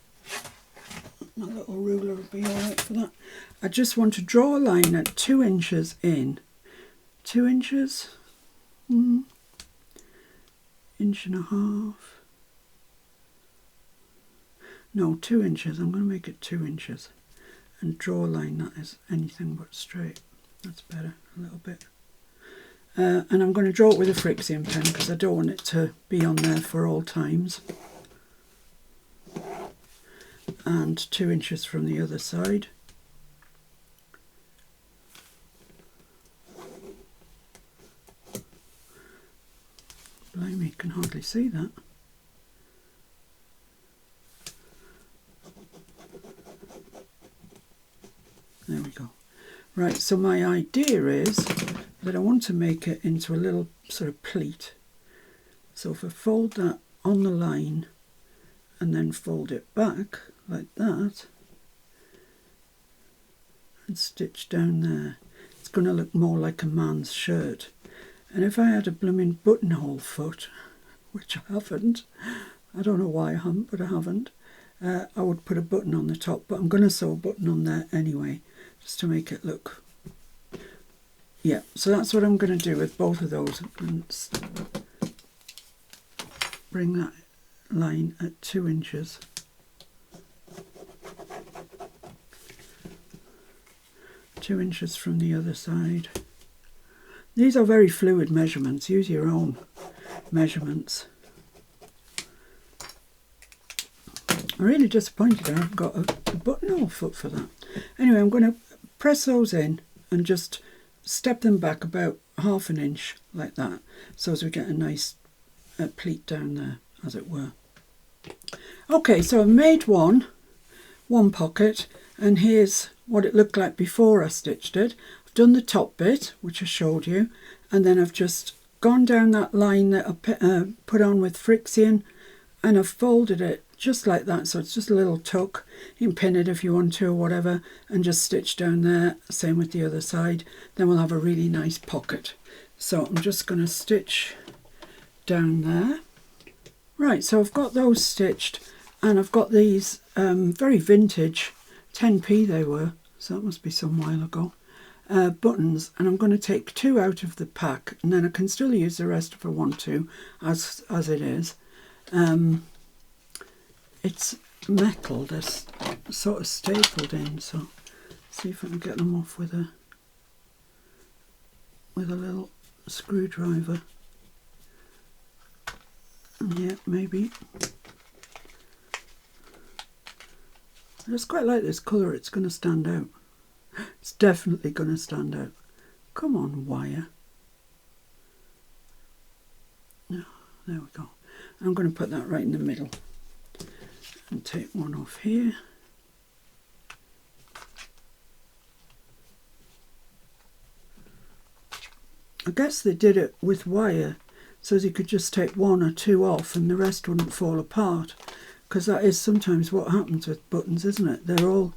my little ruler will be alright for that. I just want to draw a line at 2 inches in. 2 inches? Inch and a half. No, 2 inches. I'm going to make it 2 inches. And draw a line that is anything but straight. That's better, a little bit. And I'm going to draw it with a Frixion pen because I don't want it to be on there for all times. And 2 inches from the other side. Blimey, can hardly see that. There we go. Right, so my idea is that I want to make it into a little sort of pleat. So if I fold that on the line and then fold it back like that and stitch down there, it's going to look more like a man's shirt. And if I had a blooming buttonhole foot, which I haven't, I don't know why I haven't, but I haven't, I would put a button on the top, but I'm going to sew a button on there anyway, just to make it look. Yeah, so that's what I'm going to do with both of those. And bring that line at 2 inches. Two inches from the other side. These are very fluid measurements. Use your own measurements. I'm really disappointed I haven't got a buttonhole foot for that. Anyway, I'm going to press those in and just step them back about ½ an inch like that, so as we get a nice pleat down there, as it were. Okay, so I've made one pocket, and here's what it looked like before I stitched it. I've done the top bit, which I showed you, and then I've just gone down that line that I put on with Frixion, and I've folded it just like that, so it's just a little tuck. You can pin it if you want to or whatever, and just stitch down there. Same with the other side. Then we'll have a really nice pocket. So I'm just going to stitch down there. Right, so I've got those stitched, and I've got these very vintage, 10p they were, so that must be some while ago, buttons, and I'm going to take 2 out of the pack, and then I can still use the rest if I want to, as it is. It's metal, they're sort of stapled in, so see if I can get them off with a little screwdriver. Yeah, maybe. I just quite like this colour, it's going to stand out. It's definitely going to stand out. Come on, wire. No, there we go. I'm going to put that right in the middle. And take one off here. I guess they did it with wire, so as you could just take 1 or 2 off and the rest wouldn't fall apart, because that is sometimes what happens with buttons, isn't it? They're all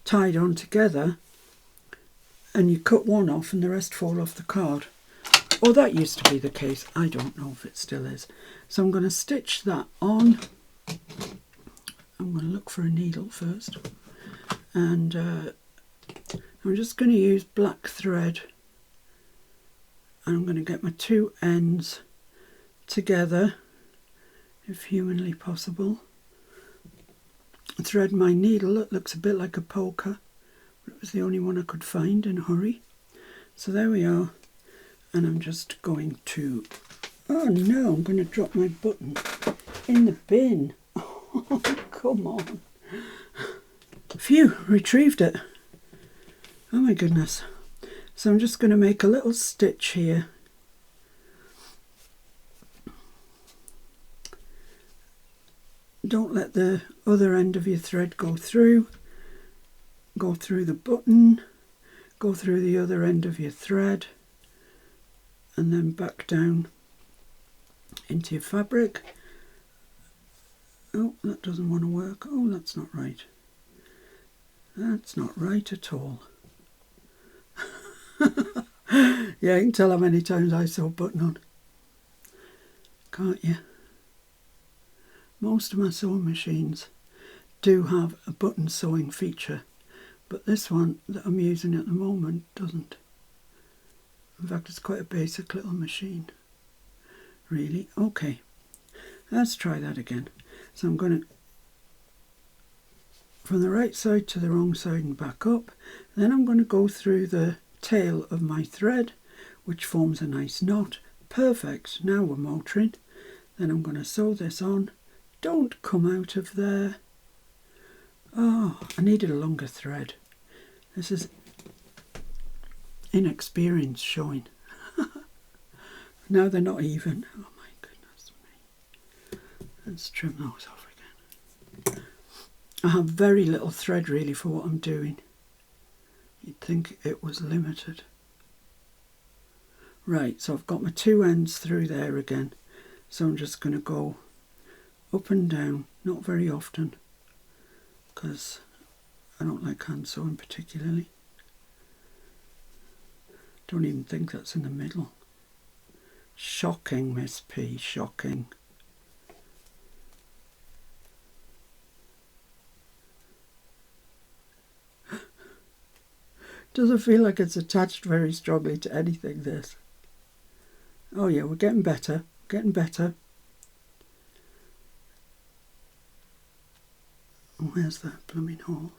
tied on together and you cut 1 off and the rest fall off the card. Or that used to be the case. I don't know if it still is. So I'm going to stitch that on. I'm going to look for a needle first, and I'm just going to use black thread, and I'm going to get my 2 ends together if humanly possible. Thread my needle. It looks a bit like a poker, but it was the only one I could find in a hurry. So there we are, and I'm just going to, oh no, I'm going to drop my button in the bin. Oh, come on. Phew, retrieved it. Oh my goodness. So I'm just going to make a little stitch here. don't let the other end of your thread go through the button, go through the other end of your thread, and then back down into your fabric. Oh, that doesn't want to work. Oh, that's not right. That's not right at all. Yeah, you can tell how many times I sew button on, can't you? Most of my sewing machines do have a button sewing feature, but this one that I'm using at the moment doesn't. In fact, it's quite a basic little machine, really. Okay, let's try that again. So I'm going to, from the right side to the wrong side and back up. Then I'm going to go through the tail of my thread, which forms a nice knot. Perfect, now we're motoring. Then I'm going to sew this on. Don't come out of there. Oh, I needed a longer thread. This is inexperience showing. Now they're not even. Oh my goodness me. Let's trim those off again. I have very little thread really for what I'm doing. You'd think it was limited. Right, so I've got my two ends through there again. So I'm just going to go up and down, not very often, because I don't like hand sewing particularly. Don't even think that's in the middle. Shocking, Miss P, shocking. Doesn't feel like it's attached very strongly to anything, this. Oh yeah, we're getting better, getting better. Where's that blooming hole?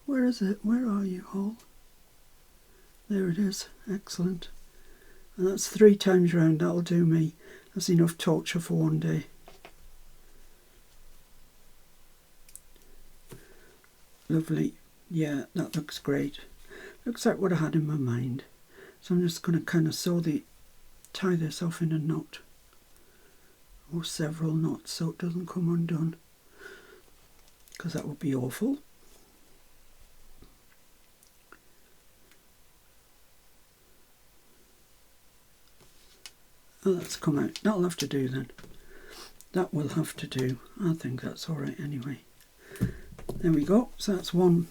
Where is it? Where are you, hole? There it is. Excellent. And that's 3 times round. That'll do me. That's enough torture for one day. Lovely. Yeah, that looks great. Looks like what I had in my mind. So I'm just going to kind of tie this off in a knot. Or several knots so it doesn't come undone. Because that would be awful. Oh, that's come out. That'll have to do then. That will have to do. I think that's alright anyway. There we go. So that's one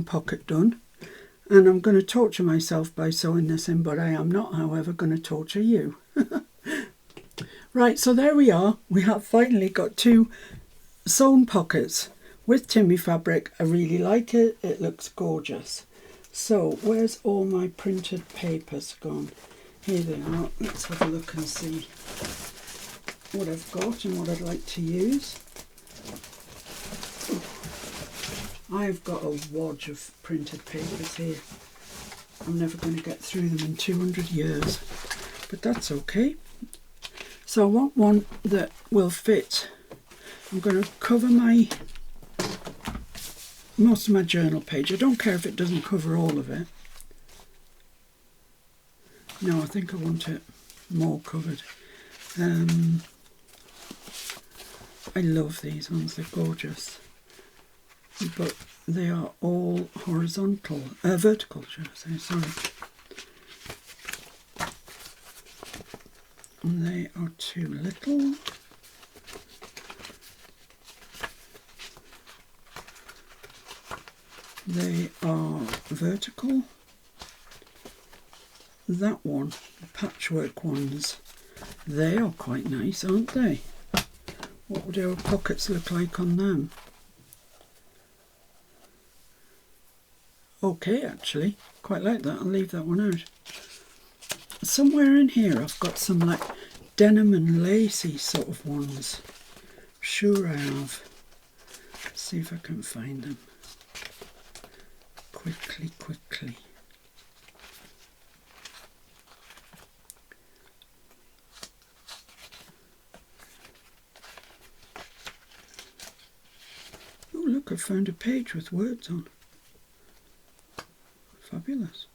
pocket done. And I'm going to torture myself by sewing this in, but I am not, however, going to torture you. Right, so there we are. We have finally got 2 sewn pockets with Timmy fabric. I really like it. It looks gorgeous. So where's all my printed papers gone? Here they are. Let's have a look and see what I've got and what I'd like to use. I've got a wodge of printed papers here. I'm never going to get through them in 200 years, but that's okay. So I want one that will fit. I'm going to cover most of my journal page. I don't care if it doesn't cover all of it. No, I think I want it more covered. I love these ones, they're gorgeous. But they are all vertical, should I say, sorry. And they are too little. They are vertical. That one, the patchwork ones, they are quite nice, aren't they? What would our pockets look like on them? Okay, actually, quite like that. I'll leave that one out. Somewhere in here I've got some like denim and lacy sort of ones. I'm sure I have. Let's see if I can find them. Quickly. Oh look, I found a page with words on. Fabulous.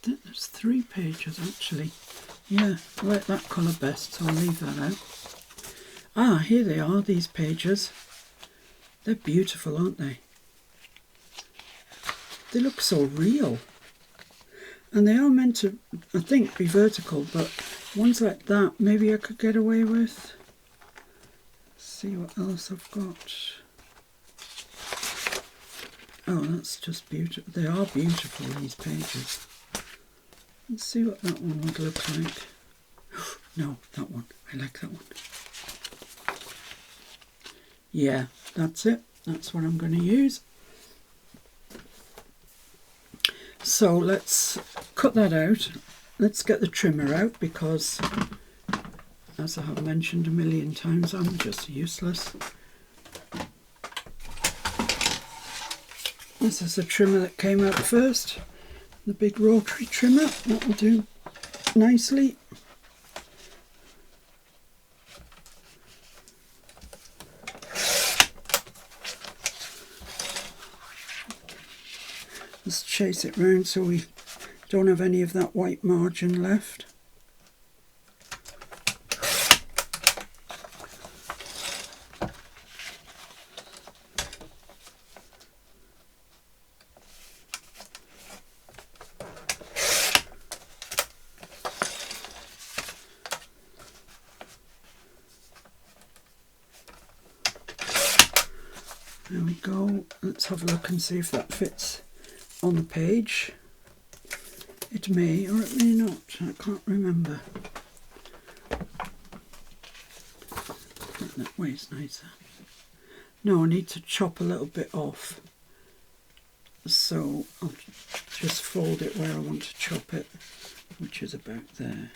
think there's 3 pages actually. Yeah, I like that colour best, so I'll leave that out. Ah, here they are, these pages. They're beautiful, aren't they? They look so real. And they are meant to, I think, be vertical, but ones like that maybe I could get away with. Let's see what else I've got. Oh, that's just beautiful. They are beautiful, these pages. Let's see what that one would look like. No, that one. I like that one. Yeah, that's it. That's what I'm going to use. So let's cut that out. Let's get the trimmer out because, as I have mentioned a million times, I'm just useless. This is the trimmer that came out first. The big rotary trimmer. That will do nicely. Let's chase it round so we don't have any of that white margin left. There we go. Let's have a look and see if that fits on the page. It may or it may not. I can't remember. That way is nicer. No, I need to chop a little bit off. So I'll just fold it where I want to chop it, which is about there.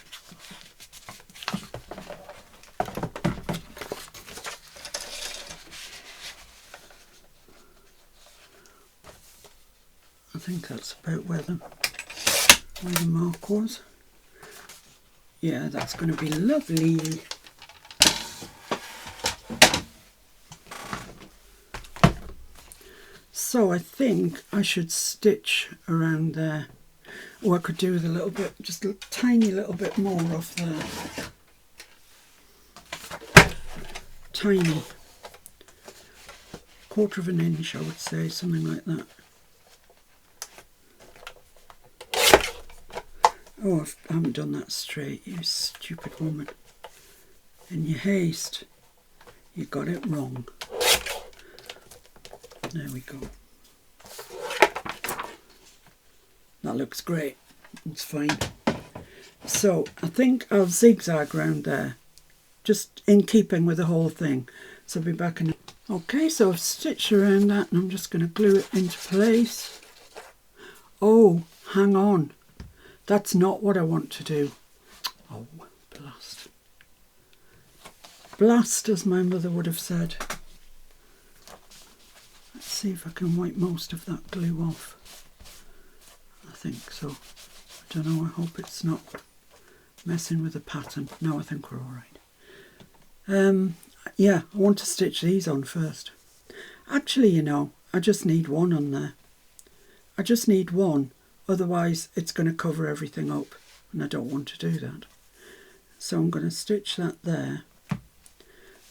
I think that's about where the mark was. Yeah, that's going to be lovely. So I think I should stitch around there. Or I could do with a little bit, just a tiny little bit more of the tiny, 1/4 of an inch, I would say, something like that. Oh, I haven't done that straight, you stupid woman. In your haste, you got it wrong. There we go. That looks great. It's fine. So I think I'll zigzag round there, just in keeping with the whole thing. So I'll be back in. Okay, so I've stitched around that and I'm just going to glue it into place. Oh, hang on. That's not what I want to do. Oh, blast. Blast, as my mother would have said. Let's see if I can wipe most of that glue off. I think so. I don't know, I hope it's not messing with the pattern. No, I think we're all right. Yeah, I want to stitch these on first. Actually, you know, I just need one on there. I just need one. Otherwise it's going to cover everything up and I don't want to do that. So I'm going to stitch that there.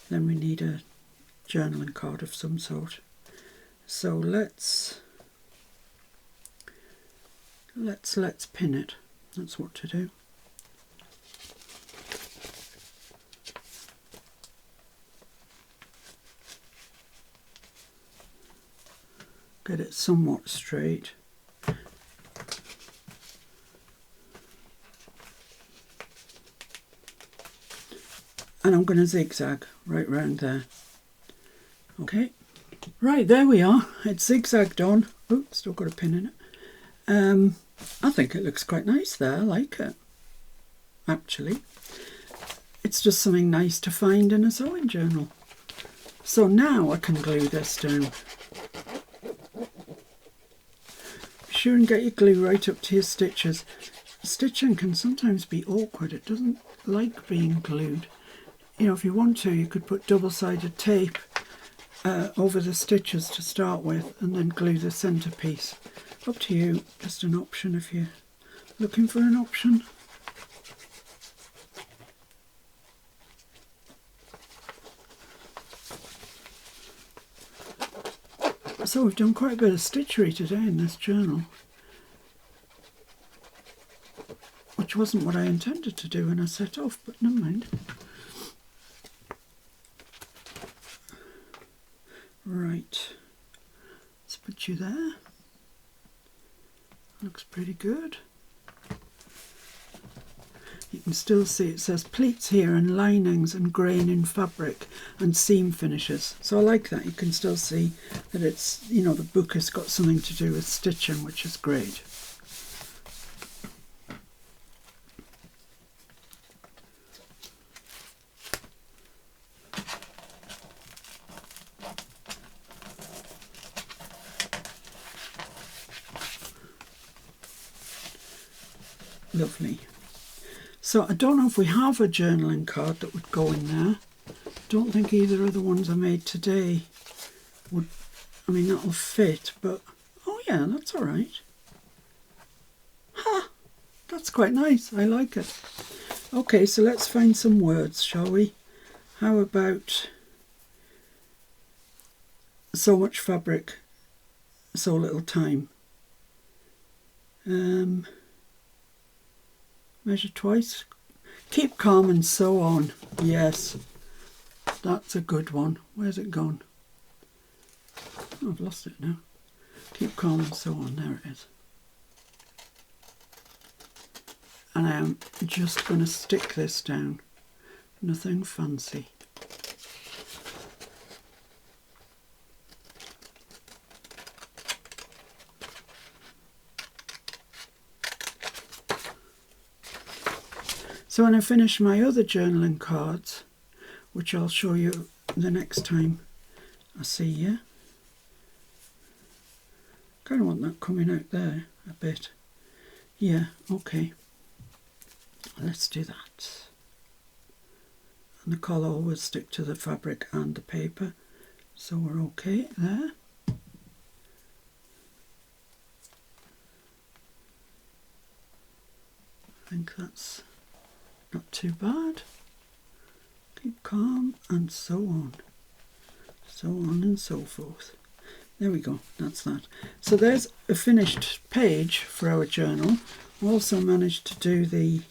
Then we need a journaling card of some sort. So let's pin it. That's what to do. Get it somewhat straight. And I'm going to zigzag right round there. Okay, right, there we are. It's zigzagged on. Oh, still got a pin in it. I think it looks quite nice there. I like it, actually. It's just something nice to find in a sewing journal. So now I can glue this down. Be sure and get your glue right up to your stitches. Stitching can sometimes be awkward. It doesn't like being glued. You know, if you want to, you could put double-sided tape over the stitches to start with and then glue the centre piece. Up to you, just an option if you Looking for an option. So we've done quite a bit of stitchery today in this journal, which wasn't what I intended to do when I set off, but never mind. Right, let's put you there. Looks pretty good. You can still see it says pleats here and linings and grain in fabric and seam finishes. So I like that. You can still see that it's, you know, the book has got something to do with stitching, which is great. Lovely. So I don't know if we have a journaling card that would go in there. Don't think either of the ones I made today would, I mean, that'll fit, but oh yeah, that's all right. Ha! That's quite nice. I like it. Okay, so let's find some words, shall we? How about so much fabric, so little time? Measure twice. Keep calm and sew on. Yes, that's a good one. Where's it gone? Oh, I've lost it now. Keep calm and sew on. There it is. And I am just going to stick this down. Nothing fancy. So when I finish my other journaling cards, which I'll show you the next time I see you, kind of want that coming out there a bit. Yeah, okay. Let's do that. And the collar will stick to the fabric and the paper, so we're okay there. I think that's not too bad. Keep calm and so on. So on and so forth. There we go, that's that. So there's a finished page for our journal. We also managed to do the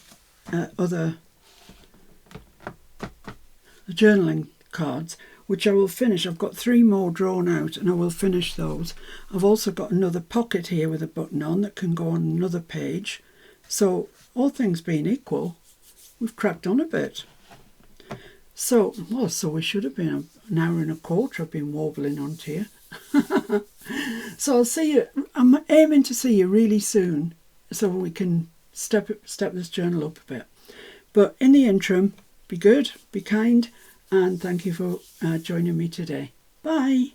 journaling cards, which I will finish. I've got 3 more drawn out and I will finish those. I've also got another pocket here with a button on that can go on another page. So all things being equal, we've cracked on a bit. So, well, so we should have been an hour and a quarter I've been wobbling on to you. So I'll see you, I'm aiming to see you really soon so we can step this journal up a bit. But in the interim, be good, be kind, and thank you for joining me today. Bye.